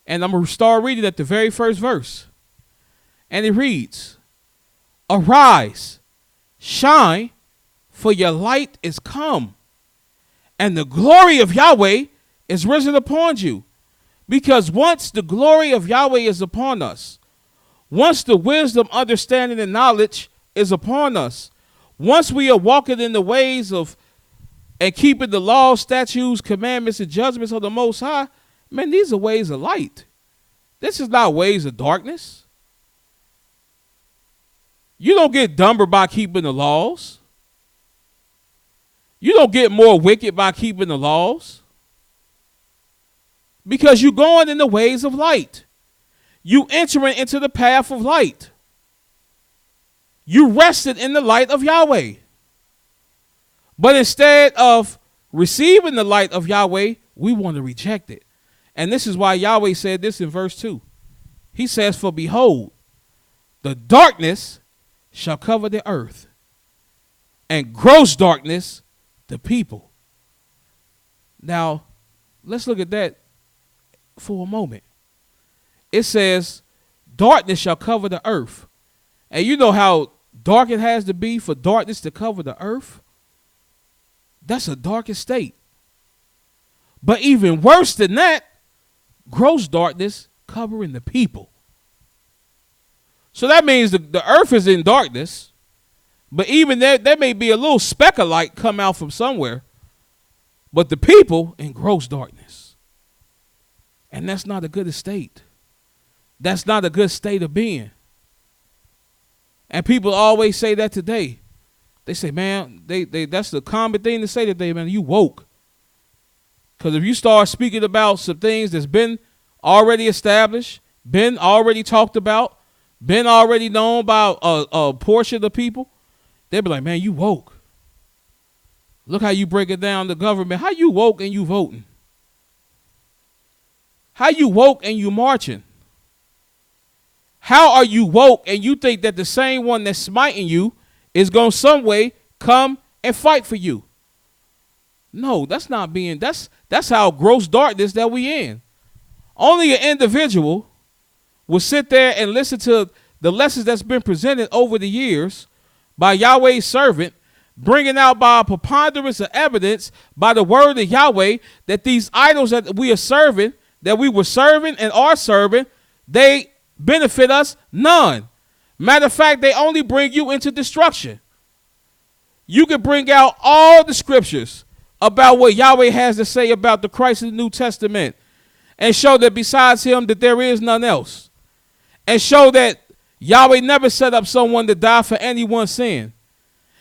and I'm going to start reading at the very first verse. And it reads, "Arise, shine, for your light is come, and the glory of Yahweh is risen upon you." Because once the glory of Yahweh is upon us, once the wisdom, understanding, and knowledge is upon us, once we are walking in the ways of and keeping the laws, statutes, commandments, and judgments of the Most High, man, these are ways of light. This is not ways of darkness. You don't get dumber by keeping the laws. You don't get more wicked by keeping the laws. Because you're going in the ways of light. You entering into the path of light. You rested in the light of Yahweh. But instead of receiving the light of Yahweh, we want to reject it. And this is why Yahweh said this in verse 2. He says, "For behold, the darkness shall cover the earth, and gross darkness the people." Now, let's look at that for a moment. It says, darkness shall cover the earth. And you know how dark it has to be for darkness to cover the earth? That's a dark estate. But even worse than that, gross darkness covering the people. So that means the earth is in darkness, but even there may be a little speck of light come out from somewhere, but the people in gross darkness. And that's not a good estate. That's not a good state of being. And people always say that today. They say, man, that's the common thing to say today, man, you woke. Because if you start speaking about some things that's been already established, been already talked about, been already known by a portion of the people, they'll be like, man, you woke. Look how you break it down, the government. How you woke and you voting? How you woke and you marching? How are you woke and you think that the same one that's smiting you is going to some way come and fight for you? No, that's not being, that's how gross darkness that we in. Only an individual will sit there and listen to the lessons that's been presented over the years by Yahweh's servant, bringing out by a preponderance of evidence by the word of Yahweh that these idols that we are serving, that we were serving and are serving, they benefit us none. Matter of fact, they only bring you into destruction. You can bring out all the scriptures about what Yahweh has to say about the Christ of the New Testament and show that besides him that there is none else. And show that Yahweh never set up someone to die for anyone's sin.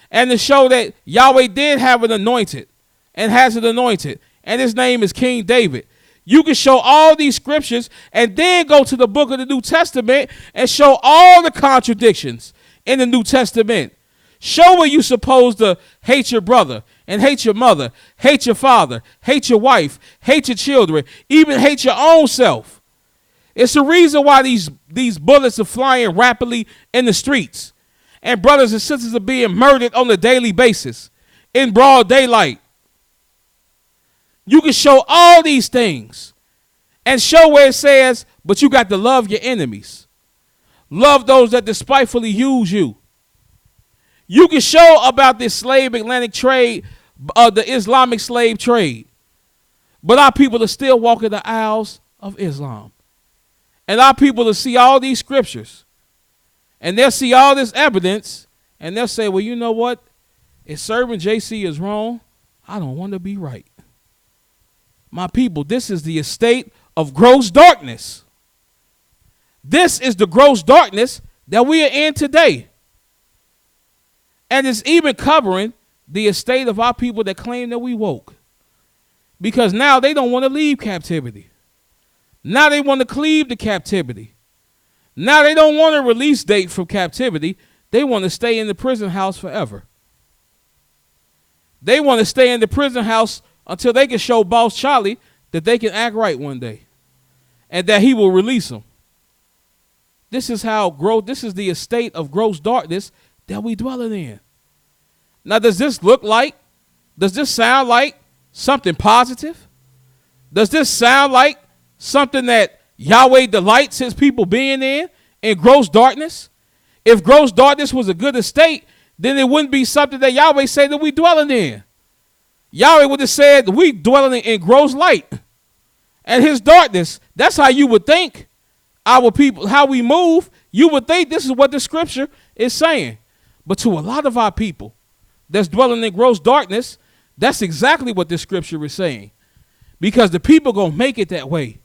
And to show that Yahweh did have an anointed and has an anointed, and his name is King David. You can show all these scriptures and then go to the book of the New Testament and show all the contradictions in the New Testament. Show where you're supposed to hate your brother and hate your mother, hate your father, hate your wife, hate your children, even hate your own self. It's the reason why these bullets are flying rapidly in the streets. And brothers and sisters are being murdered on a daily basis in broad daylight. You can show all these things and show where it says, but you got to love your enemies. Love those that despitefully use you. You can show about this slave Atlantic trade, the Islamic slave trade. But our people are still walking the aisles of Islam. And our people will see all these scriptures. And they'll see all this evidence. And they'll say, well, you know what? If serving JC is wrong, I don't want to be right. My people, this is the estate of gross darkness. This is the gross darkness that we are in today. And it's even covering the estate of our people that claim that we woke. Because now they don't want to leave captivity. Now they want to cleave to captivity. Now they don't want a release date from captivity. They want to stay in the prison house forever. They want to stay in the prison house until they can show Boss Charlie that they can act right one day. And that he will release them. This is the estate of gross darkness that we dwelling in. Now, does this sound like something positive? Does this sound like something that Yahweh delights his people being in gross darkness? If gross darkness was a good estate, then it wouldn't be something that Yahweh said that we dwelling in. Yahweh would have said we dwelling in gross light. And his darkness, that's how you would think our people, how we move, you would think this is what the scripture is saying. But to a lot of our people that's dwelling in gross darkness, that's exactly what this scripture is saying. Because the people going to make it that way.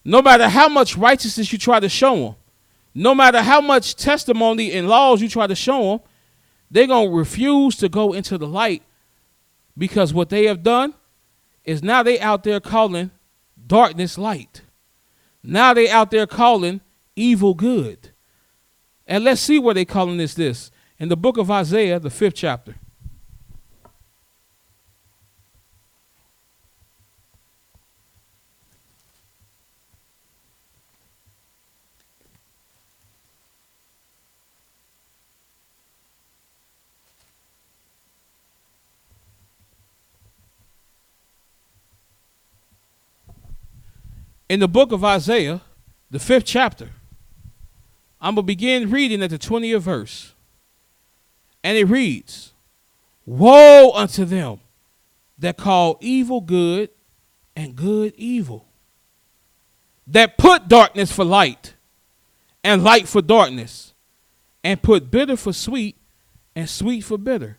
No matter how much righteousness you try to show them, no matter how much testimony and laws you try to show them, they're going to refuse to go into the light because what they have done is now they out there calling darkness light. Now they out there calling evil good. And let's see where they calling this. In the book of Isaiah, the 5th chapter. In the book of Isaiah, the 5th chapter, I'm going to begin reading at the 20th verse. And it reads, Woe unto them that call evil good and good evil, that put darkness for light and light for darkness, and put bitter for sweet and sweet for bitter.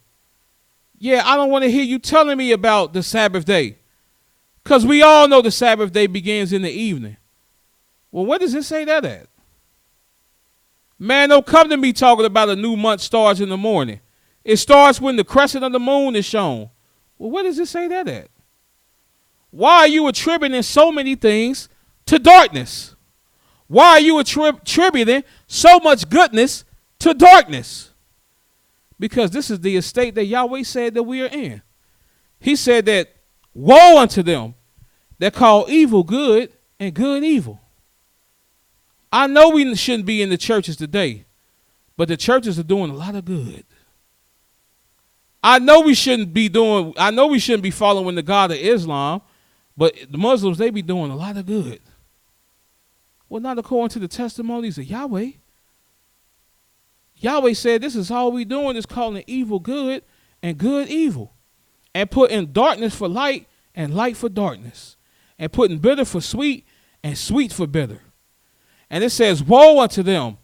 Yeah, I don't want to hear you telling me about the Sabbath day, because we all know the Sabbath day begins in the evening. Well, where does it say that at? Man, don't come to me talking about a new month starts in the morning. It starts when the crescent of the moon is shown. Well, where does it say that at? Why are you attributing so many things to darkness? Why are you attributing so much goodness to darkness? Because this is the estate that Yahweh said that we are in. He said that woe unto them that call evil good and good evil. I know we shouldn't be in the churches today, but the churches are doing a lot of good. I know we shouldn't be following the God of Islam, but the Muslims, they be doing a lot of good. Well, not according to the testimonies of Yahweh. Yahweh said this is all we doing is calling evil good and good evil, and putting darkness for light and light for darkness, and putting bitter for sweet and sweet for bitter. And it says, woe unto them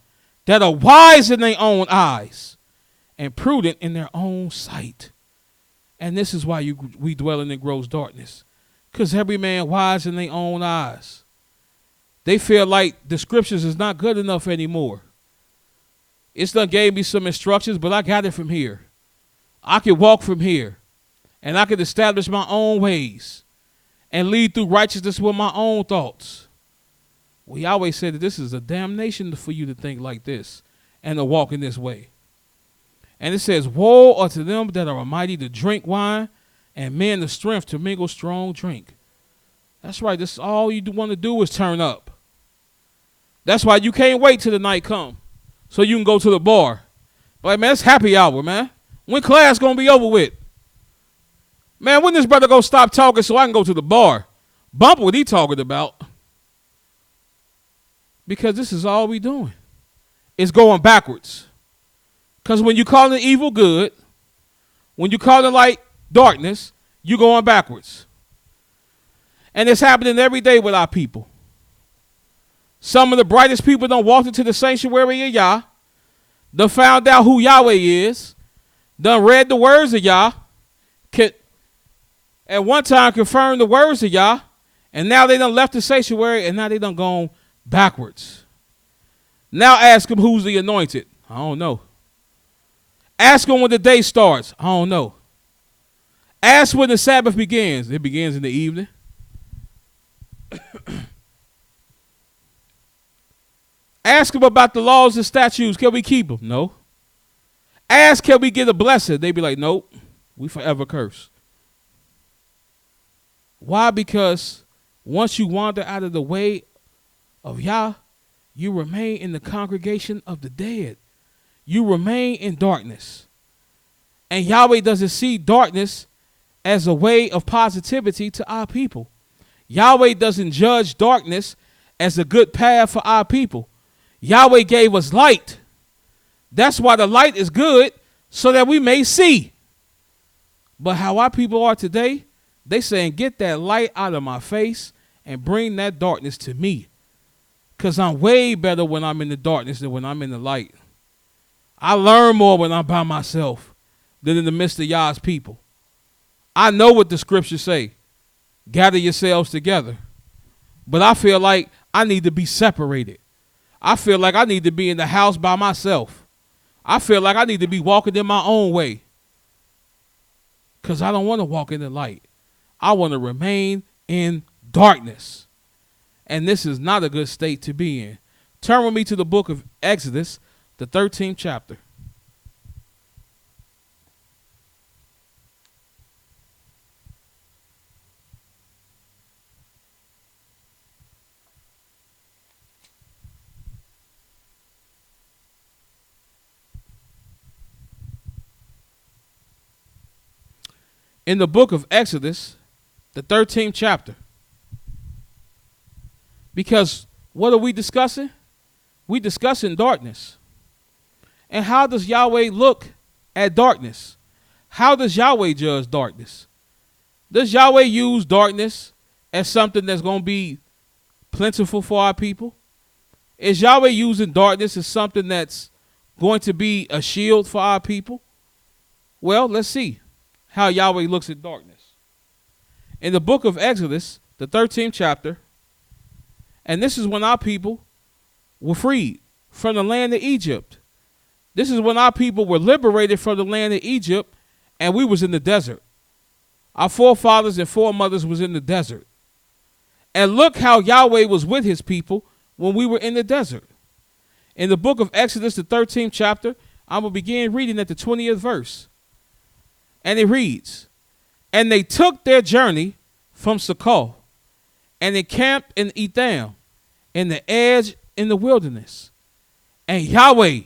that are wise in their own eyes and prudent in their own sight. And this is why we dwell in gross darkness, because every man wise in their own eyes. They feel like the scriptures is not good enough anymore. It's done gave me some instructions, but I got it from here. I can walk from here, and I can establish my own ways and lead through righteousness with my own thoughts. Well, Yahweh said that this is a damnation for you to think like this and to walk in this way. And it says, woe unto them that are mighty to drink wine, and men the strength to mingle strong drink. That's right. This is all you want to do is turn up. That's why you can't wait till the night come so you can go to the bar. Like, man, it's happy hour, man. When class going to be over with? Man, when this brother going to stop talking so I can go to the bar? Bump what he talking about. Because this is all we doing. It's going backwards. Because when you call it evil good, when you call it light darkness, you're going backwards. And it's happening every day with our people. Some of the brightest people done walked into the sanctuary of Yah, done found out who Yahweh is, done read the words of Yah, at one time confirmed the words of Yah, and now they done left the sanctuary, and now they done gone backwards. Now ask them who's the anointed. I don't know. Ask them when the day starts. I don't know. Ask when the Sabbath begins. It begins in the evening. Ask them about the laws and statutes. Can we keep them? No. Ask, can we get a blessing? They be like, nope, we forever cursed. Why? Because once you wander out of the way of Yah, you remain in the congregation of the dead. You remain in darkness. And Yahweh doesn't see darkness as a way of positivity to our people. Yahweh doesn't judge darkness as a good path for our people. Yahweh gave us light. That's why the light is good, so that we may see. But how our people are today, they saying, get that light out of my face and bring that darkness to me. Because I'm way better when I'm in the darkness than when I'm in the light. I learn more when I'm by myself than in the midst of Yah's people. I know what the scriptures say. Gather yourselves together. But I feel like I need to be separated. I feel like I need to be in the house by myself. I feel like I need to be walking in my own way. Because I don't want to walk in the light. I want to remain in darkness. And this is not a good state to be in. Turn with me to the book of Exodus, the 13th chapter. In the book of Exodus, the 13th chapter. Because what are we discussing? We discussing darkness. And how does Yahweh look at darkness? how does Yahweh judge darkness? Does Yahweh use darkness as something that's going to be plentiful for our people? Is Yahweh using darkness as something that's going to be a shield for our people? Well, let's see how Yahweh looks at darkness. In the book of Exodus, the 13th chapter, and this is when our people were freed from the land of Egypt. This is when our people were liberated from the land of Egypt, and we was in the desert. Our forefathers and foremothers was in the desert. And look how Yahweh was with his people when we were in the desert. In the book of Exodus, the 13th chapter, I'm going to begin reading at the 20th verse. And it reads, "And they took their journey from Succoth, and encamped in Etham, in the edge in the wilderness. And Yahweh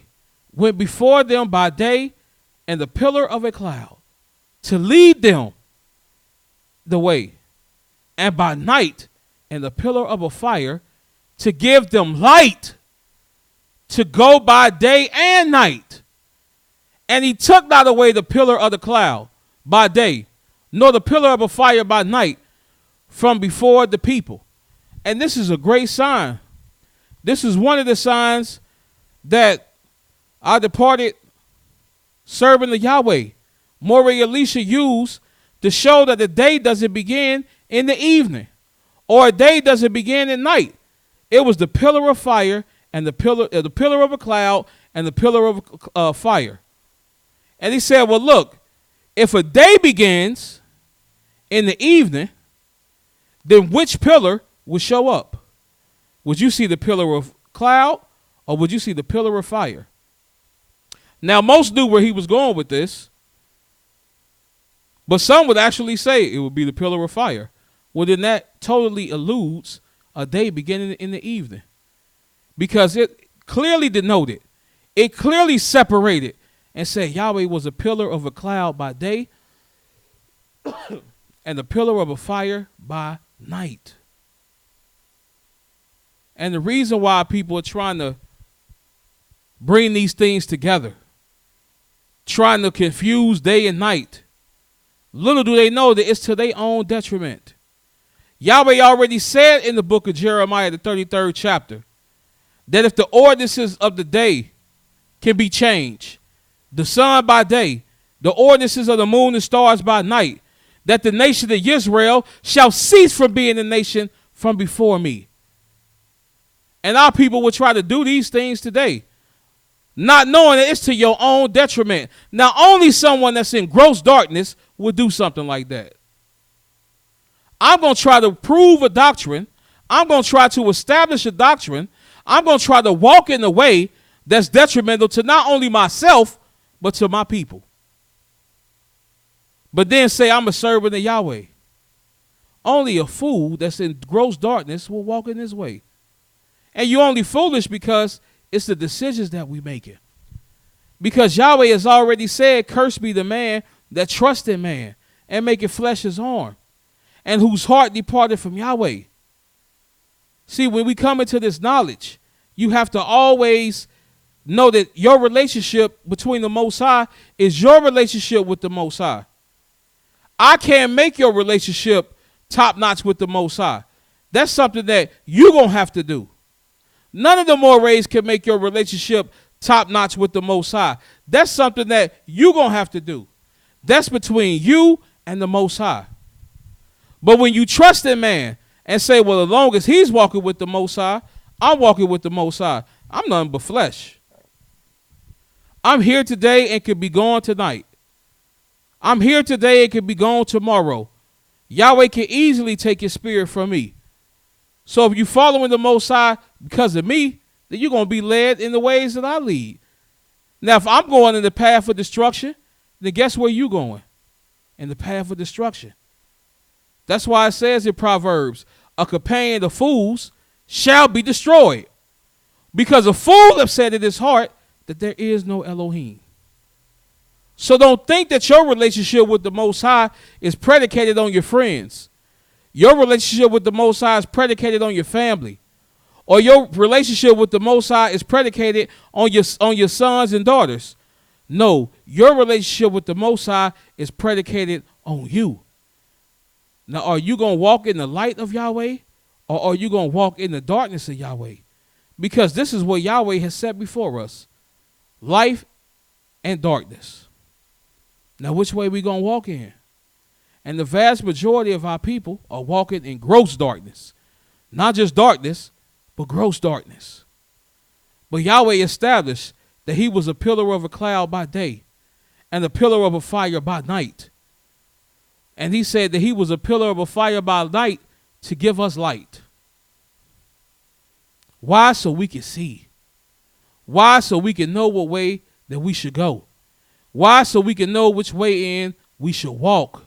went before them by day in the pillar of a cloud to lead them the way, and by night in the pillar of a fire to give them light to go by day and night. And he took not away the pillar of the cloud by day, nor the pillar of a fire by night from before the people." And this is a great sign. This is one of the signs that our departed servant of Yahweh, Mowreh Elisha, used to show that the day doesn't begin in the evening, or a day doesn't begin at night. It was the pillar of fire and the pillar of a cloud and the pillar of fire. And he said, well, look, if a day begins in the evening, then which pillar would show up? Would you see the pillar of cloud, or would you see the pillar of fire? Now, most knew where he was going with this, but some would actually say it would be the pillar of fire. Well, then that totally eludes a day beginning in the evening, because it clearly denoted, it clearly separated and said Yahweh was a pillar of a cloud by day and a pillar of a fire by night. And the reason why people are trying to bring these things together, trying to confuse day and night, little do they know that it's to their own detriment. Yahweh already said in the book of Jeremiah, the 33rd chapter, that if the ordinances of the day can be changed, the sun by day, the ordinances of the moon and stars by night, that the nation of Israel shall cease from being a nation from before me. And our people will try to do these things today, not knowing that it's to your own detriment. Now, only someone that's in gross darkness would do something like that. I'm going to try to prove a doctrine. I'm going to try to establish a doctrine. I'm going to try to walk in a way that's detrimental to not only myself, but to my people. But then say I'm a servant of Yahweh. Only a fool that's in gross darkness will walk in this way. And you're only foolish because it's the decisions that we make it. Because Yahweh has already said, cursed be the man that trusts in man and maketh flesh his arm, and whose heart departed from Yahweh. See, when we come into this knowledge, you have to always know that your relationship between the Most High is your relationship with the Most High. I can't make your relationship top-notch with the Most High. That's something that you're going to have to do. None of the Morehs can make your relationship top-notch with the Most High. That's something that you're going to have to do. That's between you and the Most High. But when you trust in man and say, well, as long as he's walking with the Most High, I'm walking with the Most High. I'm nothing but flesh. I'm here today and could be gone tonight. I'm here today and could be gone tomorrow. Yahweh can easily take his spirit from me. So if you're following the Most High because of me, then you're going to be led in the ways that I lead. Now, if I'm going in the path of destruction, then guess where you're going? In the path of destruction. That's why it says in Proverbs, a companion of fools shall be destroyed. Because a fool have said in his heart that there is no Elohim. So don't think that your relationship with the Most High is predicated on your friends. Your relationship with the Most High is predicated on your family. Or your relationship with the Most High is predicated on your sons and daughters. No, your relationship with the Most High is predicated on you. Now, are you going to walk in the light of Yahweh, or are you going to walk in the darkness of Yahweh? Because this is what Yahweh has set before us, life and darkness. Now, which way are we going to walk in? And the vast majority of our people are walking in gross darkness. Not just darkness, but gross darkness. But Yahweh established that he was a pillar of a cloud by day and a pillar of a fire by night. And he said that he was a pillar of a fire by night to give us light. Why? So we can see. Why? So we can know what way that we should go. Why? So we can know which way in we should walk.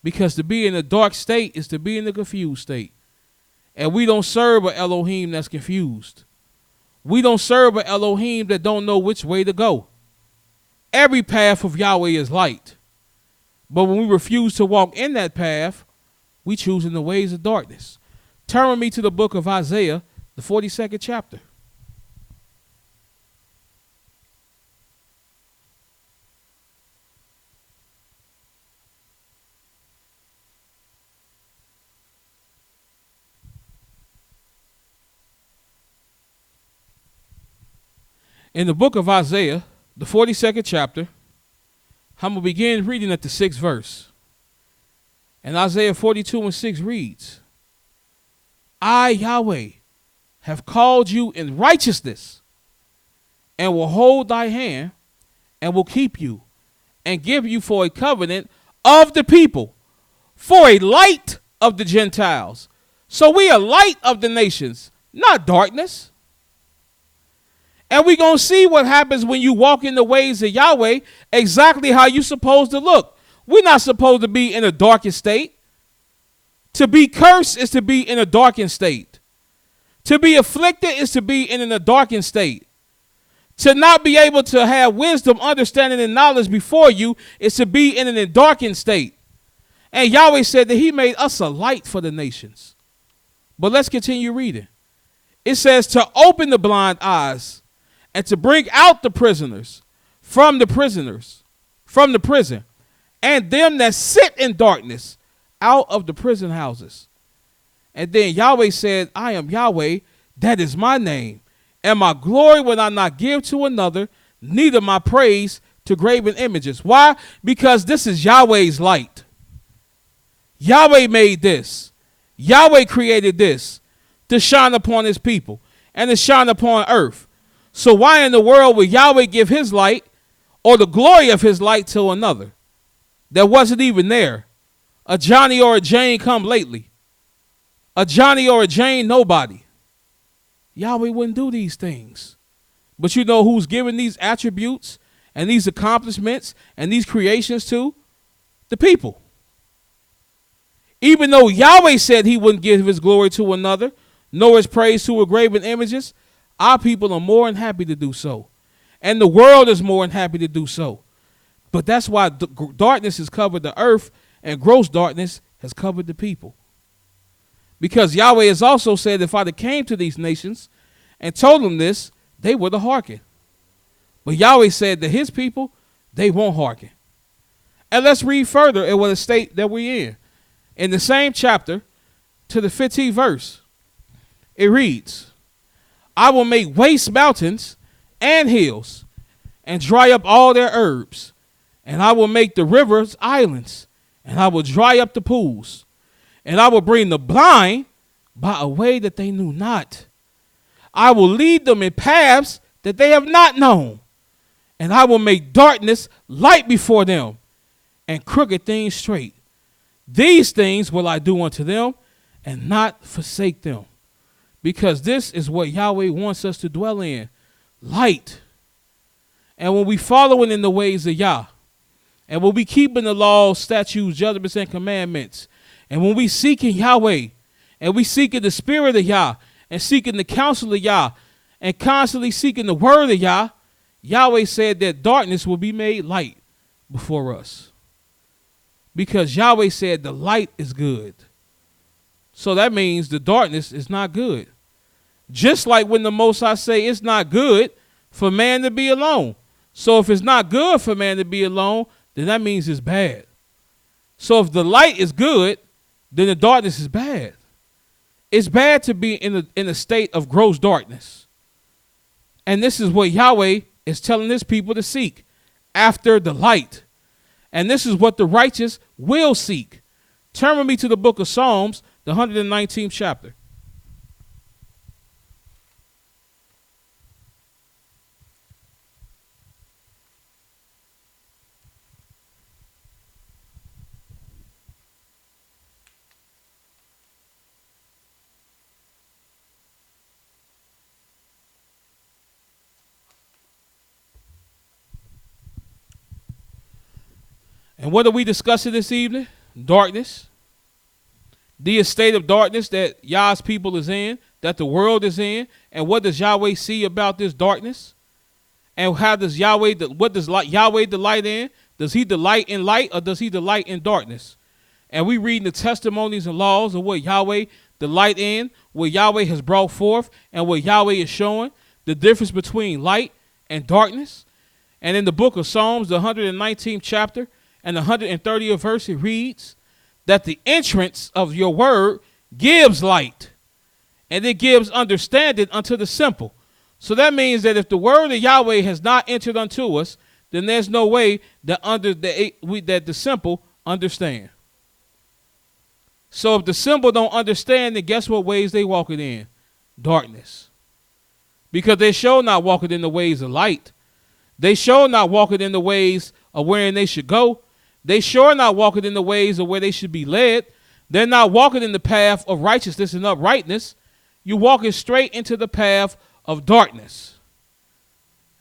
Because to be in a dark state is to be in a confused state. And we don't serve an Elohim that's confused. We don't serve an Elohim that don't know which way to go. Every path of Yahweh is light. But when we refuse to walk in that path, we choose in the ways of darkness. Turn with me to the book of Isaiah, the 42nd chapter. In the book of Isaiah, the 42nd chapter, I'm going to begin reading at the 6th verse. And Isaiah 42:6 reads, I, Yahweh, have called you in righteousness, and will hold thy hand, and will keep you, and give you for a covenant of the people, for a light of the Gentiles. So we are light of the nations, not darkness. And we're going to see what happens when you walk in the ways of Yahweh, exactly how you're supposed to look. We're not supposed to be in a darkened state. To be cursed is to be in a darkened state. To be afflicted is to be in a darkened state. To not be able to have wisdom, understanding, and knowledge before you is to be in a darkened state. And Yahweh said that he made us a light for the nations. But let's continue reading. It says to open the blind eyes, and to bring out the prisoners, from the prison, and them that sit in darkness out of the prison houses. And then Yahweh said, I am Yahweh, that is my name, and my glory will I not give to another, neither my praise to graven images. Why? Because this is Yahweh's light. Yahweh made this. Yahweh created this to shine upon his people and to shine upon earth. So why in the world would Yahweh give his light or the glory of his light to another that wasn't even there? A Johnny or a Jane come lately. A Johnny or a Jane nobody. Yahweh wouldn't do these things. But you know who's giving these attributes and these accomplishments and these creations to? The people. Even though Yahweh said he wouldn't give his glory to another, nor his praise to a graven images, our people are more than happy to do so. And the world is more than happy to do so. But that's why darkness has covered the earth and gross darkness has covered the people. Because Yahweh has also said if I came to these nations and told them this, they would have hearkened. But Yahweh said that his people, they won't hearken. And let's read further at what state that we're in. In the same chapter, to the 15th verse, it reads, I will make waste mountains and hills, and dry up all their herbs. And I will make the rivers islands, and I will dry up the pools. And I will bring the blind by a way that they knew not. I will lead them in paths that they have not known. And I will make darkness light before them, and crooked things straight. These things will I do unto them, and not forsake them. Because this is what Yahweh wants us to dwell in, light. And when we following in the ways of Yah, and when we keeping the laws, statutes, judgments, and commandments, and when we seeking Yahweh, and we seeking the spirit of Yah, and seeking the counsel of Yah, and constantly seeking the word of Yah, Yahweh said that darkness will be made light before us. Because Yahweh said the light is good. So that means the darkness is not good. Just like when the Most High say it's not good for man to be alone. So if it's not good for man to be alone, then that means it's bad. So if the light is good, then the darkness is bad. It's bad to be in a state of gross darkness. And this is what Yahweh is telling his people to seek, after the light. And this is what the righteous will seek. Turn with me to the book of Psalms, the 119th chapter. And what are we discussing this evening? Darkness. The state of darkness that Yah's people is in, that the world is in. And what does Yahweh see about this darkness? And how does Yahweh delight in? Does he delight in light, or does he delight in darkness? And we read the testimonies and laws of what Yahweh delight in, what Yahweh has brought forth, and what Yahweh is showing, the difference between light and darkness. And in the book of Psalms, the 119th chapter, and the 130th verse, it reads that the entrance of your word gives light, and it gives understanding unto the simple. So that means that if the word of Yahweh has not entered unto us, then there's no way that the simple understand. So if the simple don't understand, then guess what ways they walking in? Darkness. Because they sure not walking in the ways of light. They sure not walking in the ways of wherein they should go. They sure not walking in the ways of where they should be led. They're not walking in the path of righteousness and uprightness. You're walking straight into the path of darkness.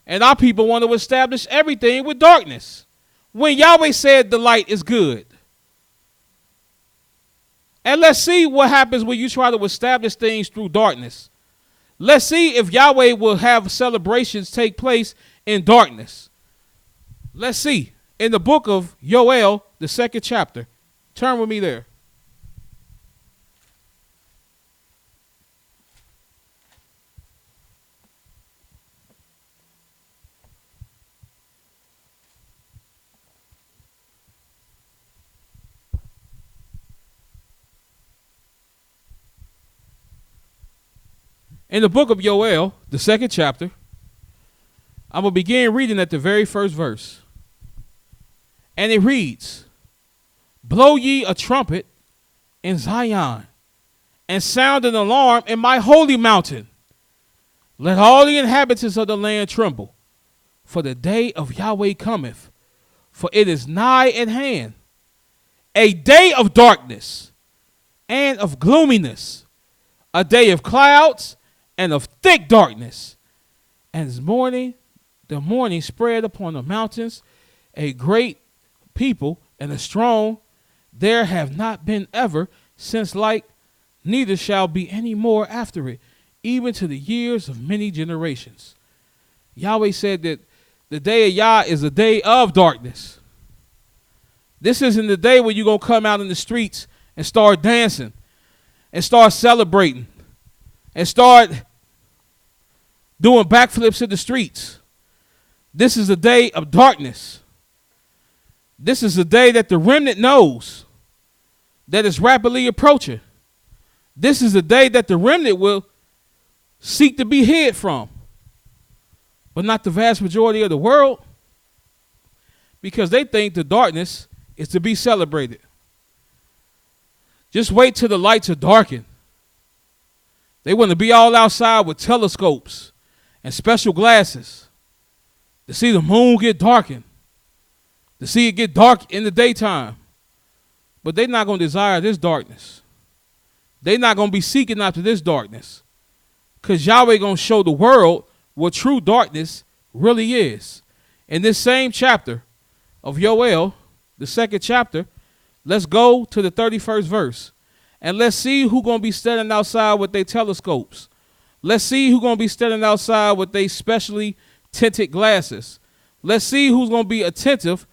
And our people want to establish everything with darkness, when Yahweh said the light is good. And let's see what happens when you try to establish things through darkness. Let's see if Yahweh will have celebrations take place in darkness. Let's see. In the book of Yoel, the 2nd chapter. Turn with me there. In the book of Yoel, the 2nd chapter, I'm going to begin reading at the very first verse. And it reads, blow ye a trumpet in Zion, and sound an alarm in my holy mountain. Let all the inhabitants of the land tremble, for the day of Yahweh cometh, for it is nigh at hand, a day of darkness and of gloominess, a day of clouds and of thick darkness. And as the morning spread upon the mountains, a great people and a strong, there have not been ever since like, neither shall be any more after it, even to the years of many generations. Yahweh said that the day of Yah is a day of darkness. This isn't the day when you're going to come out in the streets and start dancing and start celebrating and start doing backflips in the streets. This is a day of darkness. This is a day that the remnant knows that is rapidly approaching. This is a day that the remnant will seek to be hid from, but not the vast majority of the world, because they think the darkness is to be celebrated. Just wait till the lights are darkened. They want to be all outside with telescopes and special glasses to see the moon get darkened, to see it get dark in the daytime. But they're not going to desire this darkness. They're not going to be seeking after this darkness, because Yahweh going to show the world what true darkness really is. In this same chapter of Yoel, the 2nd chapter, let's go to the 31st verse. And let's see who's going to be standing outside with their telescopes. Let's see who's going to be standing outside with their specially tinted glasses. Let's see who's going to be attentive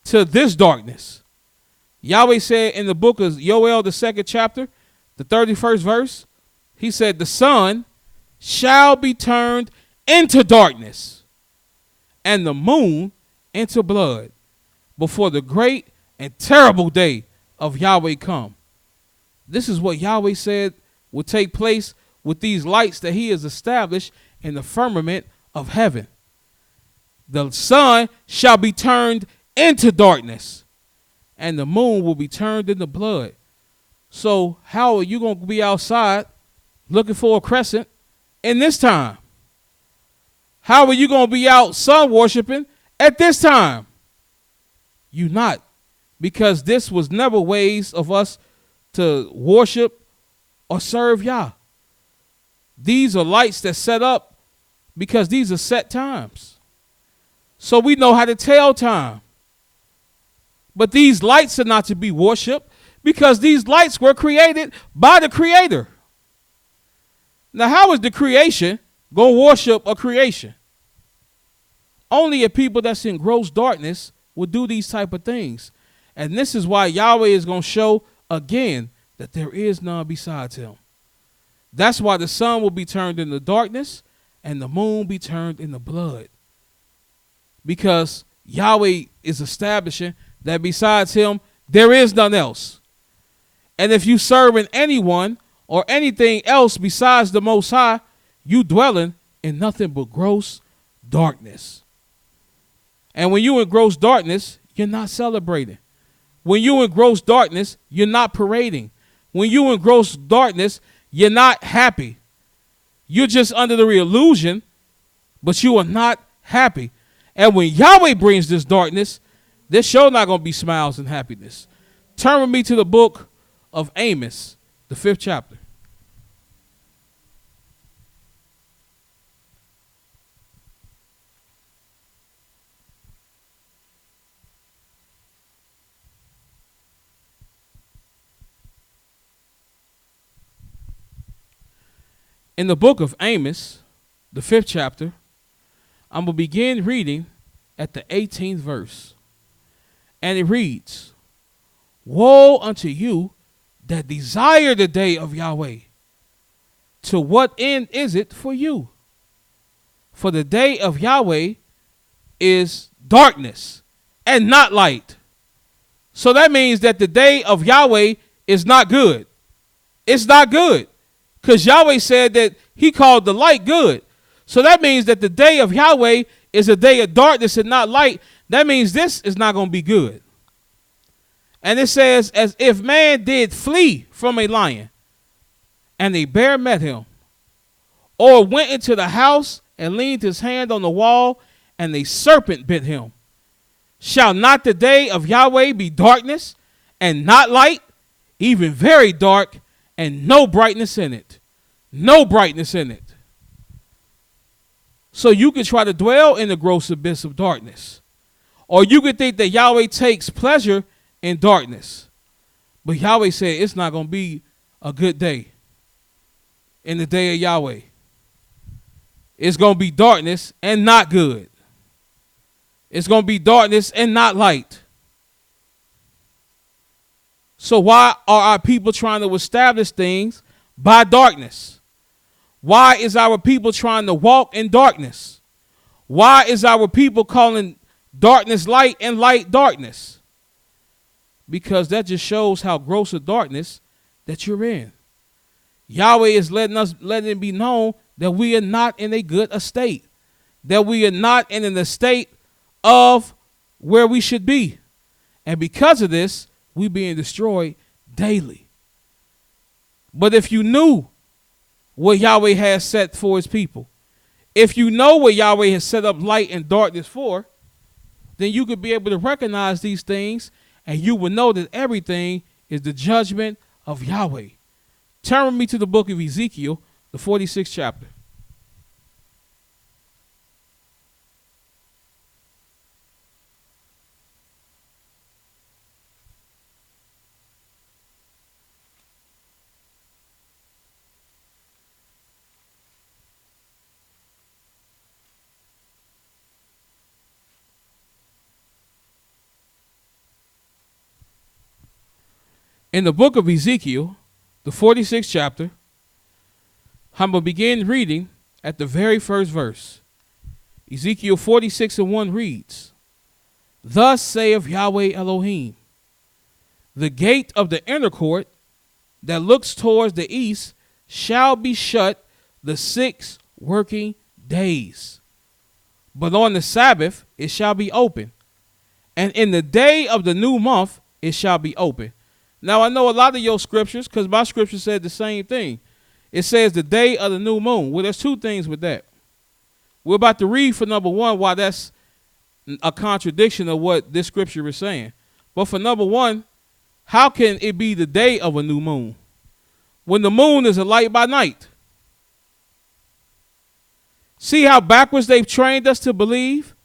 to this darkness. Yahweh said in the book of Yoel, the 2nd chapter, the 31st verse, he said, the sun shall be turned into darkness, and the moon into blood, before the great and terrible day of Yahweh come. This is what Yahweh said will take place with these lights that he has established in the firmament of heaven. The sun shall be turned into darkness, and the moon will be turned into blood. So how are you going to be outside looking for a crescent in this time? How are you going to be out sun worshiping at this time? You not, because this was never ways of us to worship or serve Yah. These are lights that set up because these are set times. So we know how to tell time. But these lights are not to be worshiped because these lights were created by the Creator. Now, how is the creation going to worship a creation? Only a people that's in gross darkness will do these type of things. And this is why Yahweh is going to show again that there is none besides him. That's why the sun will be turned into darkness and the moon be turned into blood. Because Yahweh is establishing that besides him, there is none else. And if you serving anyone or anything else besides the Most High, you dwelling in nothing but gross darkness. And when you in gross darkness, you're not celebrating. When you in gross darkness, you're not parading. When you in gross darkness, you're not happy. You're just under the illusion, but you are not happy. And when Yahweh brings this darkness, there's sure not going to be smiles and happiness. Turn with me to the book of Amos, the 5th chapter. In the book of Amos, the 5th chapter, I'm going to begin reading at the 18th verse. And it reads, Woe unto you that desire the day of Yahweh. To what end is it for you? For the day of Yahweh is darkness and not light. So that means that the day of Yahweh is not good. It's not good. Because Yahweh said that he called the light good. So that means that the day of Yahweh is a day of darkness and not light. That means this is not going to be good. And it says, as if man did flee from a lion, and a bear met him, or went into the house and leaned his hand on the wall, and a serpent bit him. Shall not the day of Yahweh be darkness and not light, even very dark, and no brightness in it? No brightness in it. So you can try to dwell in the gross abyss of darkness. Or you could think that Yahweh takes pleasure in darkness. But Yahweh said it's not going to be a good day in the day of Yahweh. It's going to be darkness and not good. It's going to be darkness and not light. So why are our people trying to establish things by darkness? Why is our people trying to walk in darkness? Why is our people calling darkness light and light darkness? Because that just shows how gross a darkness that you're in. Yahweh is letting it be known that we are not in a good estate, that we are not in an estate of where we should be. And because of this, we being destroyed daily. But if you knew what Yahweh has set for his people, if you know what Yahweh has set up light and darkness for, then you could be able to recognize these things, and you will know that everything is the judgment of Yahweh. Turn with me to the book of Ezekiel, the 46th chapter. In the book of Ezekiel, the 46th chapter, I'm going to begin reading at the very first verse. Ezekiel 46:1 reads, Thus saith Yahweh Elohim, the gate of the inner court that looks towards the east shall be shut the 6 working days. But on the Sabbath it shall be open, and in the day of the new month it shall be open. Now I know a lot of your scriptures, because my scripture said the same thing. It says the day of the new moon. Well, there's 2 things with that. We're about to read for number 1 why that's a contradiction of what this scripture is saying. But for number 1, how can it be the day of a new moon when the moon is a light by night? See how backwards they've trained us to believe?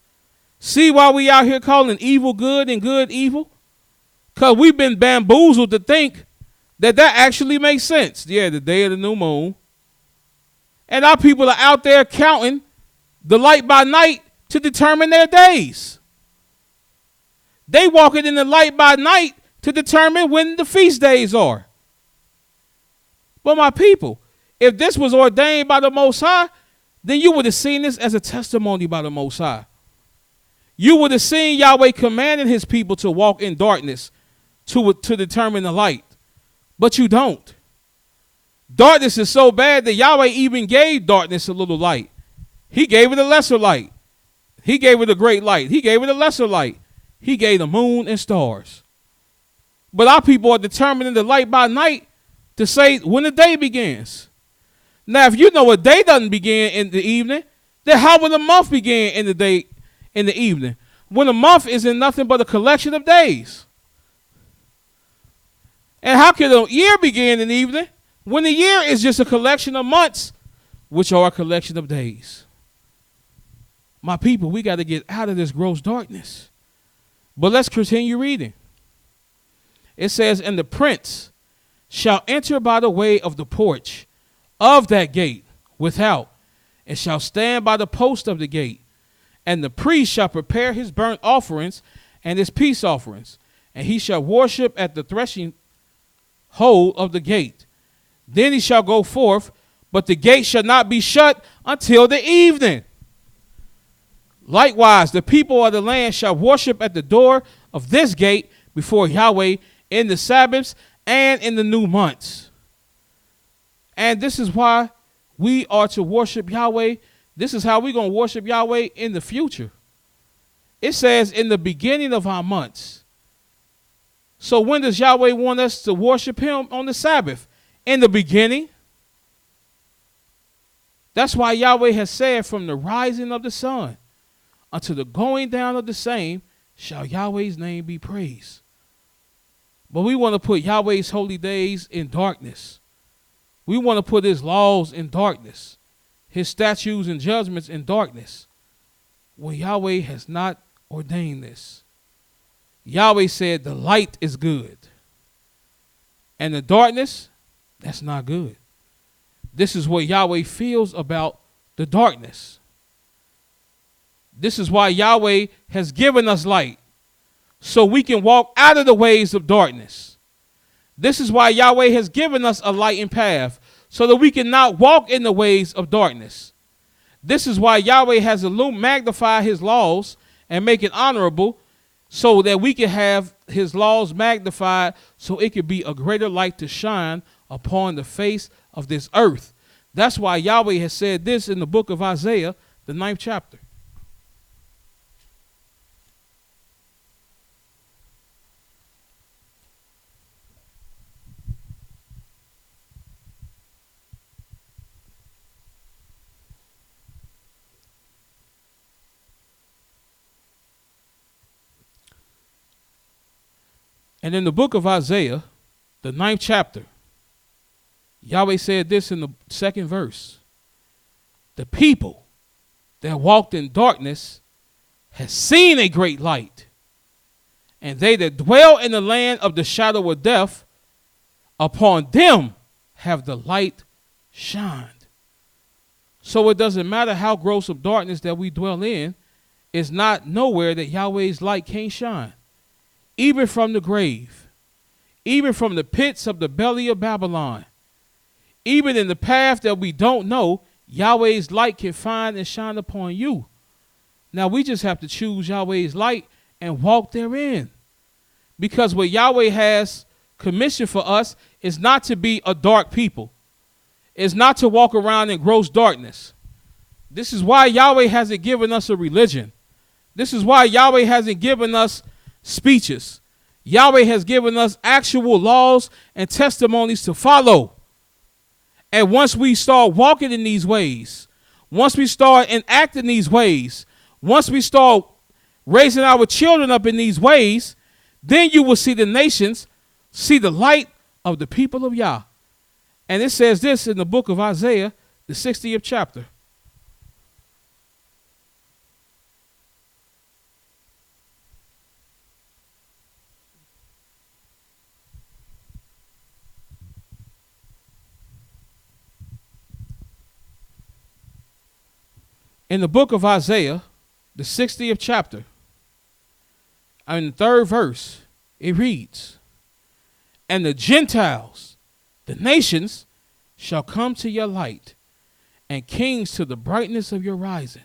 See why we out here calling evil good and good evil? Because we've been bamboozled to think that actually makes sense. Yeah, the day of the new moon. And our people are out there counting the light by night to determine their days. They walking in the light by night to determine when the feast days are. But my people, if this was ordained by the Most High, then you would have seen this as a testimony by the Most High. You would have seen Yahweh commanding his people to walk in darkness to determine the light. But you don't. Darkness is so bad that Yahweh even gave darkness a little light. He gave it a lesser light. He gave it a great light. He gave it a lesser light. He gave the moon and stars. But our people are determining the light by night to say when the day begins. Now, if you know a day doesn't begin in the evening, then how will the month begin in the evening? When a month isn't nothing but a collection of days. And how can a year begin in the evening when the year is just a collection of months, which are a collection of days? My people, we got to get out of this gross darkness. But let's continue reading. It says, And the prince shall enter by the way of the porch of that gate without, and shall stand by the post of the gate. And the priest shall prepare his burnt offerings and his peace offerings, and he shall worship at the threshing hole of the gate. Then he shall go forth, but the gate shall not be shut until the evening. Likewise, the people of the land shall worship at the door of this gate before Yahweh in the Sabbaths and in the new months. And this is why we are to worship Yahweh. This is how we're going to worship Yahweh in the future. It says in the beginning of our months. So when does Yahweh want us to worship him on the Sabbath? In the beginning. That's why Yahweh has said from the rising of the sun unto the going down of the same shall Yahweh's name be praised. But we want to put Yahweh's holy days in darkness. We want to put his laws in darkness, his statutes and judgments in darkness. Well, Yahweh has not ordained this. Yahweh said the light is good. And the darkness, that's not good. This is what Yahweh feels about the darkness. This is why Yahweh has given us light, so we can walk out of the ways of darkness. This is why Yahweh has given us a light and path, so that we can not walk in the ways of darkness. This is why Yahweh has magnified his laws and make it honorable, so that we can have his laws magnified, so it could be a greater light to shine upon the face of this earth. That's why Yahweh has said this in the book of Isaiah, the 9th chapter. And in the book of Isaiah, the 9th chapter, Yahweh said this in the 2nd verse. The people that walked in darkness has seen a great light. And they that dwell in the land of the shadow of death, upon them have the light shined. So it doesn't matter how gross of darkness that we dwell in, it's not nowhere that Yahweh's light can't shine. Even from the grave, even from the pits of the belly of Babylon, even in the path that we don't know, Yahweh's light can find and shine upon you. Now we just have to choose Yahweh's light and walk therein. Because what Yahweh has commissioned for us is not to be a dark people. It's not to walk around in gross darkness. This is why Yahweh hasn't given us a religion. This is why Yahweh hasn't given us speeches. Yahweh has given us actual laws and testimonies to follow. And once we start walking in these ways, once we start enacting these ways, once we start raising our children up in these ways, then you will see the nations see the light of the people of Yah. And it says this in the book of Isaiah, the 60th chapter. In the book of Isaiah, the 60th chapter, in the 3rd verse, it reads, "And the Gentiles, the nations, shall come to your light, and kings to the brightness of your rising.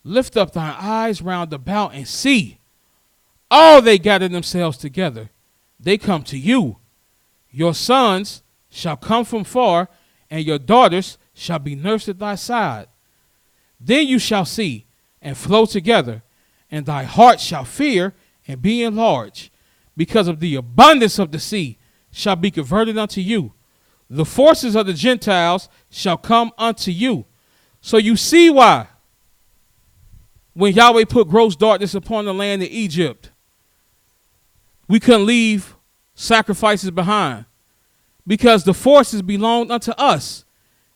Lift up thine eyes round about and see. All they gather themselves together. They come to you. Your sons shall come from far, and your daughters shall be nursed at thy side. Then you shall see and flow together, and thy heart shall fear and be enlarged, because of the abundance of the sea shall be converted unto you. The forces of the Gentiles shall come unto you." So you see why when Yahweh put gross darkness upon the land of Egypt, we couldn't leave sacrifices behind, because the forces belonged unto us.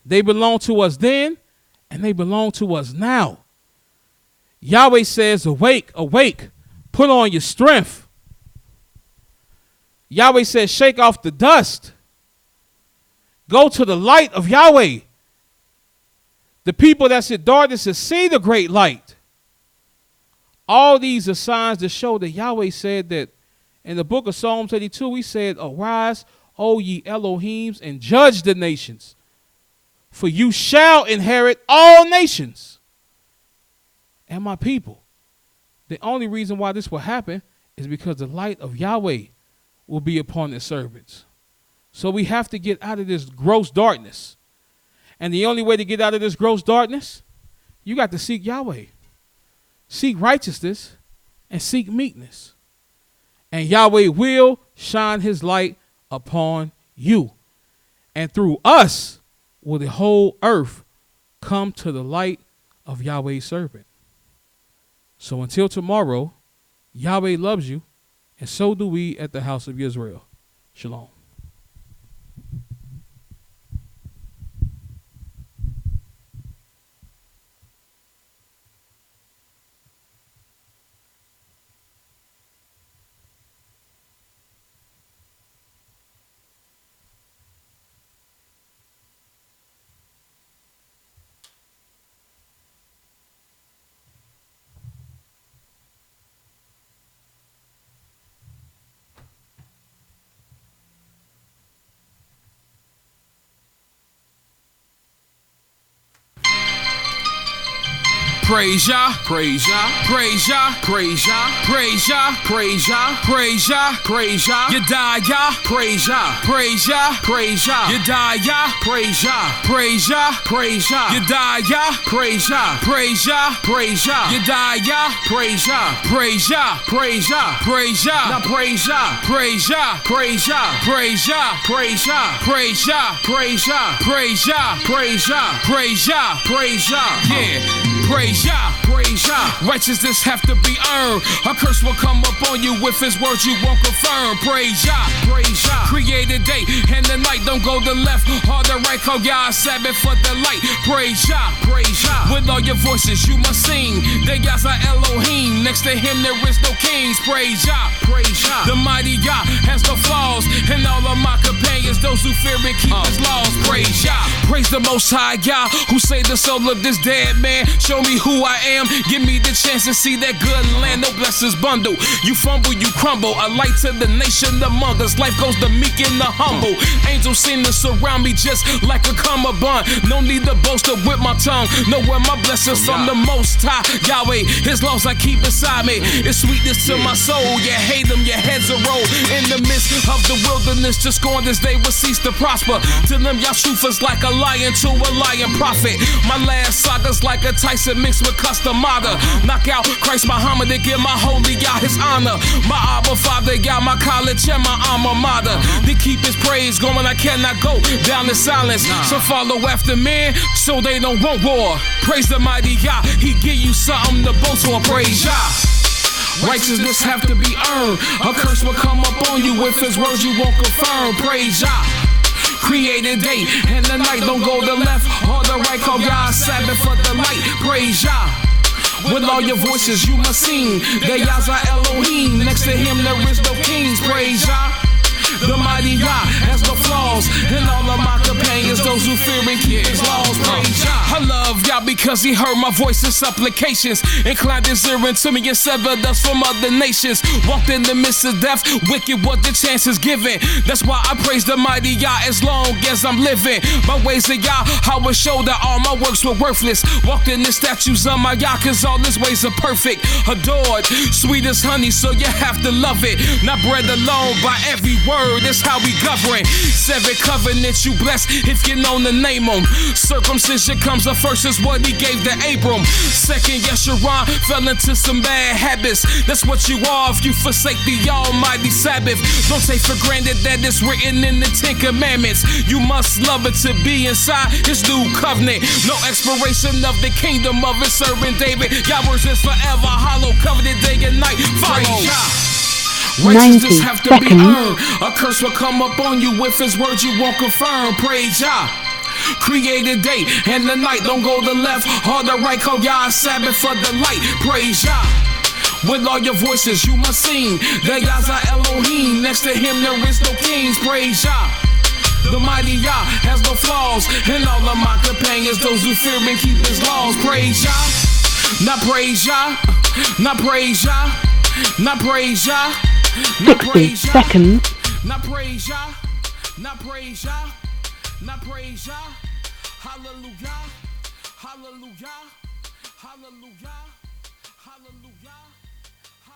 They belong to us then, and they belong to us now. Yahweh says, "Awake, awake, put on your strength." Yahweh says, "Shake off the dust. Go to the light of Yahweh." The people that's in darkness will see the great light. All these are signs to show that Yahweh said that in the book of Psalm 32, he said, "Arise, O ye Elohims, and judge the nations, for you shall inherit all nations." And my people, the only reason why this will happen is because the light of Yahweh will be upon his servants. So we have to get out of this gross darkness. And the only way to get out of this gross darkness, you got to seek Yahweh. Seek righteousness and seek meekness. And Yahweh will shine his light upon you. And through us will the whole earth come to the light of Yahweh's servant. So until tomorrow, Yahweh loves you, and so do we at the house of YIsraEL. Shalom. Praise Yah, praise Yah, praise Yah, praise Yah, praise Yah, praise Yah, praise Yah, praise Yah, YISraEL, praise Yah, praise Yah, praise Yah, YISraEL, praise Yah, praise Yah, praise Yah, YISraEL, praise Yah, praise Yah, praise Yah, YISraEL, praise Yah, praise Yah, praise Yah, praise Yah, now praise Yah, praise Yah, praise Yah, praise Yah, praise Yah, praise Yah, praise Yah, praise Yah, praise Yah, praise Yah, praise Yah, yeah. Praise Yah, praise Yah. Righteousness have to be earned. A curse will come upon you with his words you won't confirm. Praise Yah, praise Yah. Created day and the night, don't go to left or the right. Call Yah Sabbath for the light. Praise Yah, praise Yah. With all your voices you must sing. The Yah's are Elohim. Next to him there is no kings. Praise Yah, praise Yah. The mighty Yah has no flaws, and all of my companions companions, those who fear and keep his laws. Praise Yah. Praise the Most High Yah, who saved the soul of this dead man. Show me who I am, give me the chance to see that good land. No blessings bundle. You fumble, you crumble. A light to the nation among us. Life goes the meek and the humble. Angels seem to surround me just like a cummerbund. No need to boast or whip my tongue. Know where my blessings from the Most High Yahweh. His laws I keep beside me. It's sweetness to my soul. You hate them, your heads are rolled. In the midst of the wilderness, just scorn this day will cease to prosper. To them, y'all truthers like a lion to a lion prophet. My last saga's like a Tyson mixed with customada. Knock out Christ Muhammad and give my holy Yah his honor. My Abba Father, Yah, my college and my alma mater. To keep his praise going, I cannot go down in silence. So follow after men, so they don't want war. Praise the mighty Yah, he give you something to boast for. Praise Yah. Righteousness have to be earned. A curse will come up on you if his words you won't confirm. Praise Yah. Created day and the night, don't go to left or the right. Call Yah Sabbath for the light. Praise Yah. With all your voices you must sing. The Yah's are Elohim. Next to him there is no kings. Praise Yah. The mighty Yah has no flaws, and all of my companions, those who fear and keep his laws. Praise Yah. I love Yah because he heard my voice and supplications, inclined his ear to me and severed us from other nations. Walked in the midst of death, wicked what the chance is given. That's why I praise the mighty Yah as long as I'm living. My ways of Yah, I will show that all my works were worthless. Walked in the statues of my Yah, cause all his ways are perfect. Adored, sweet as honey, so you have to love it. Not bred alone by every word. That's how we govern. 7 covenants you bless if you know to name them. Circumcision comes up first, is what he gave to Abram. Second, YAH'S fell into some bad habits. That's what you are if you forsake the almighty Sabbath. Don't take for granted that it's written in the 10 commandments. You must love it to be inside his new covenant. No expiration of the kingdom of his servant David. Yah's is forever, hollow covenant day and night. Follow. 90 have to be earned. A curse will come up on you if his words you won't confirm. Praise Yah. Created day and the night, don't go to left or the right. Call Yah Sabbath for the light. Praise Yah. With all your voices you must sing. The Yah's are Elohim. Next to him there is no kings. Praise Yah. The mighty Yah has no flaws, and all of my companions, those who fear and keep his laws. Praise Yah. Not praise Yah. Not praise Yah. Not praise Yah. 60 seconds. Not praise Yah. Not praise Yah. Not praise Yah. Hallelujah. Hallelujah. Hallelujah. Hallelujah.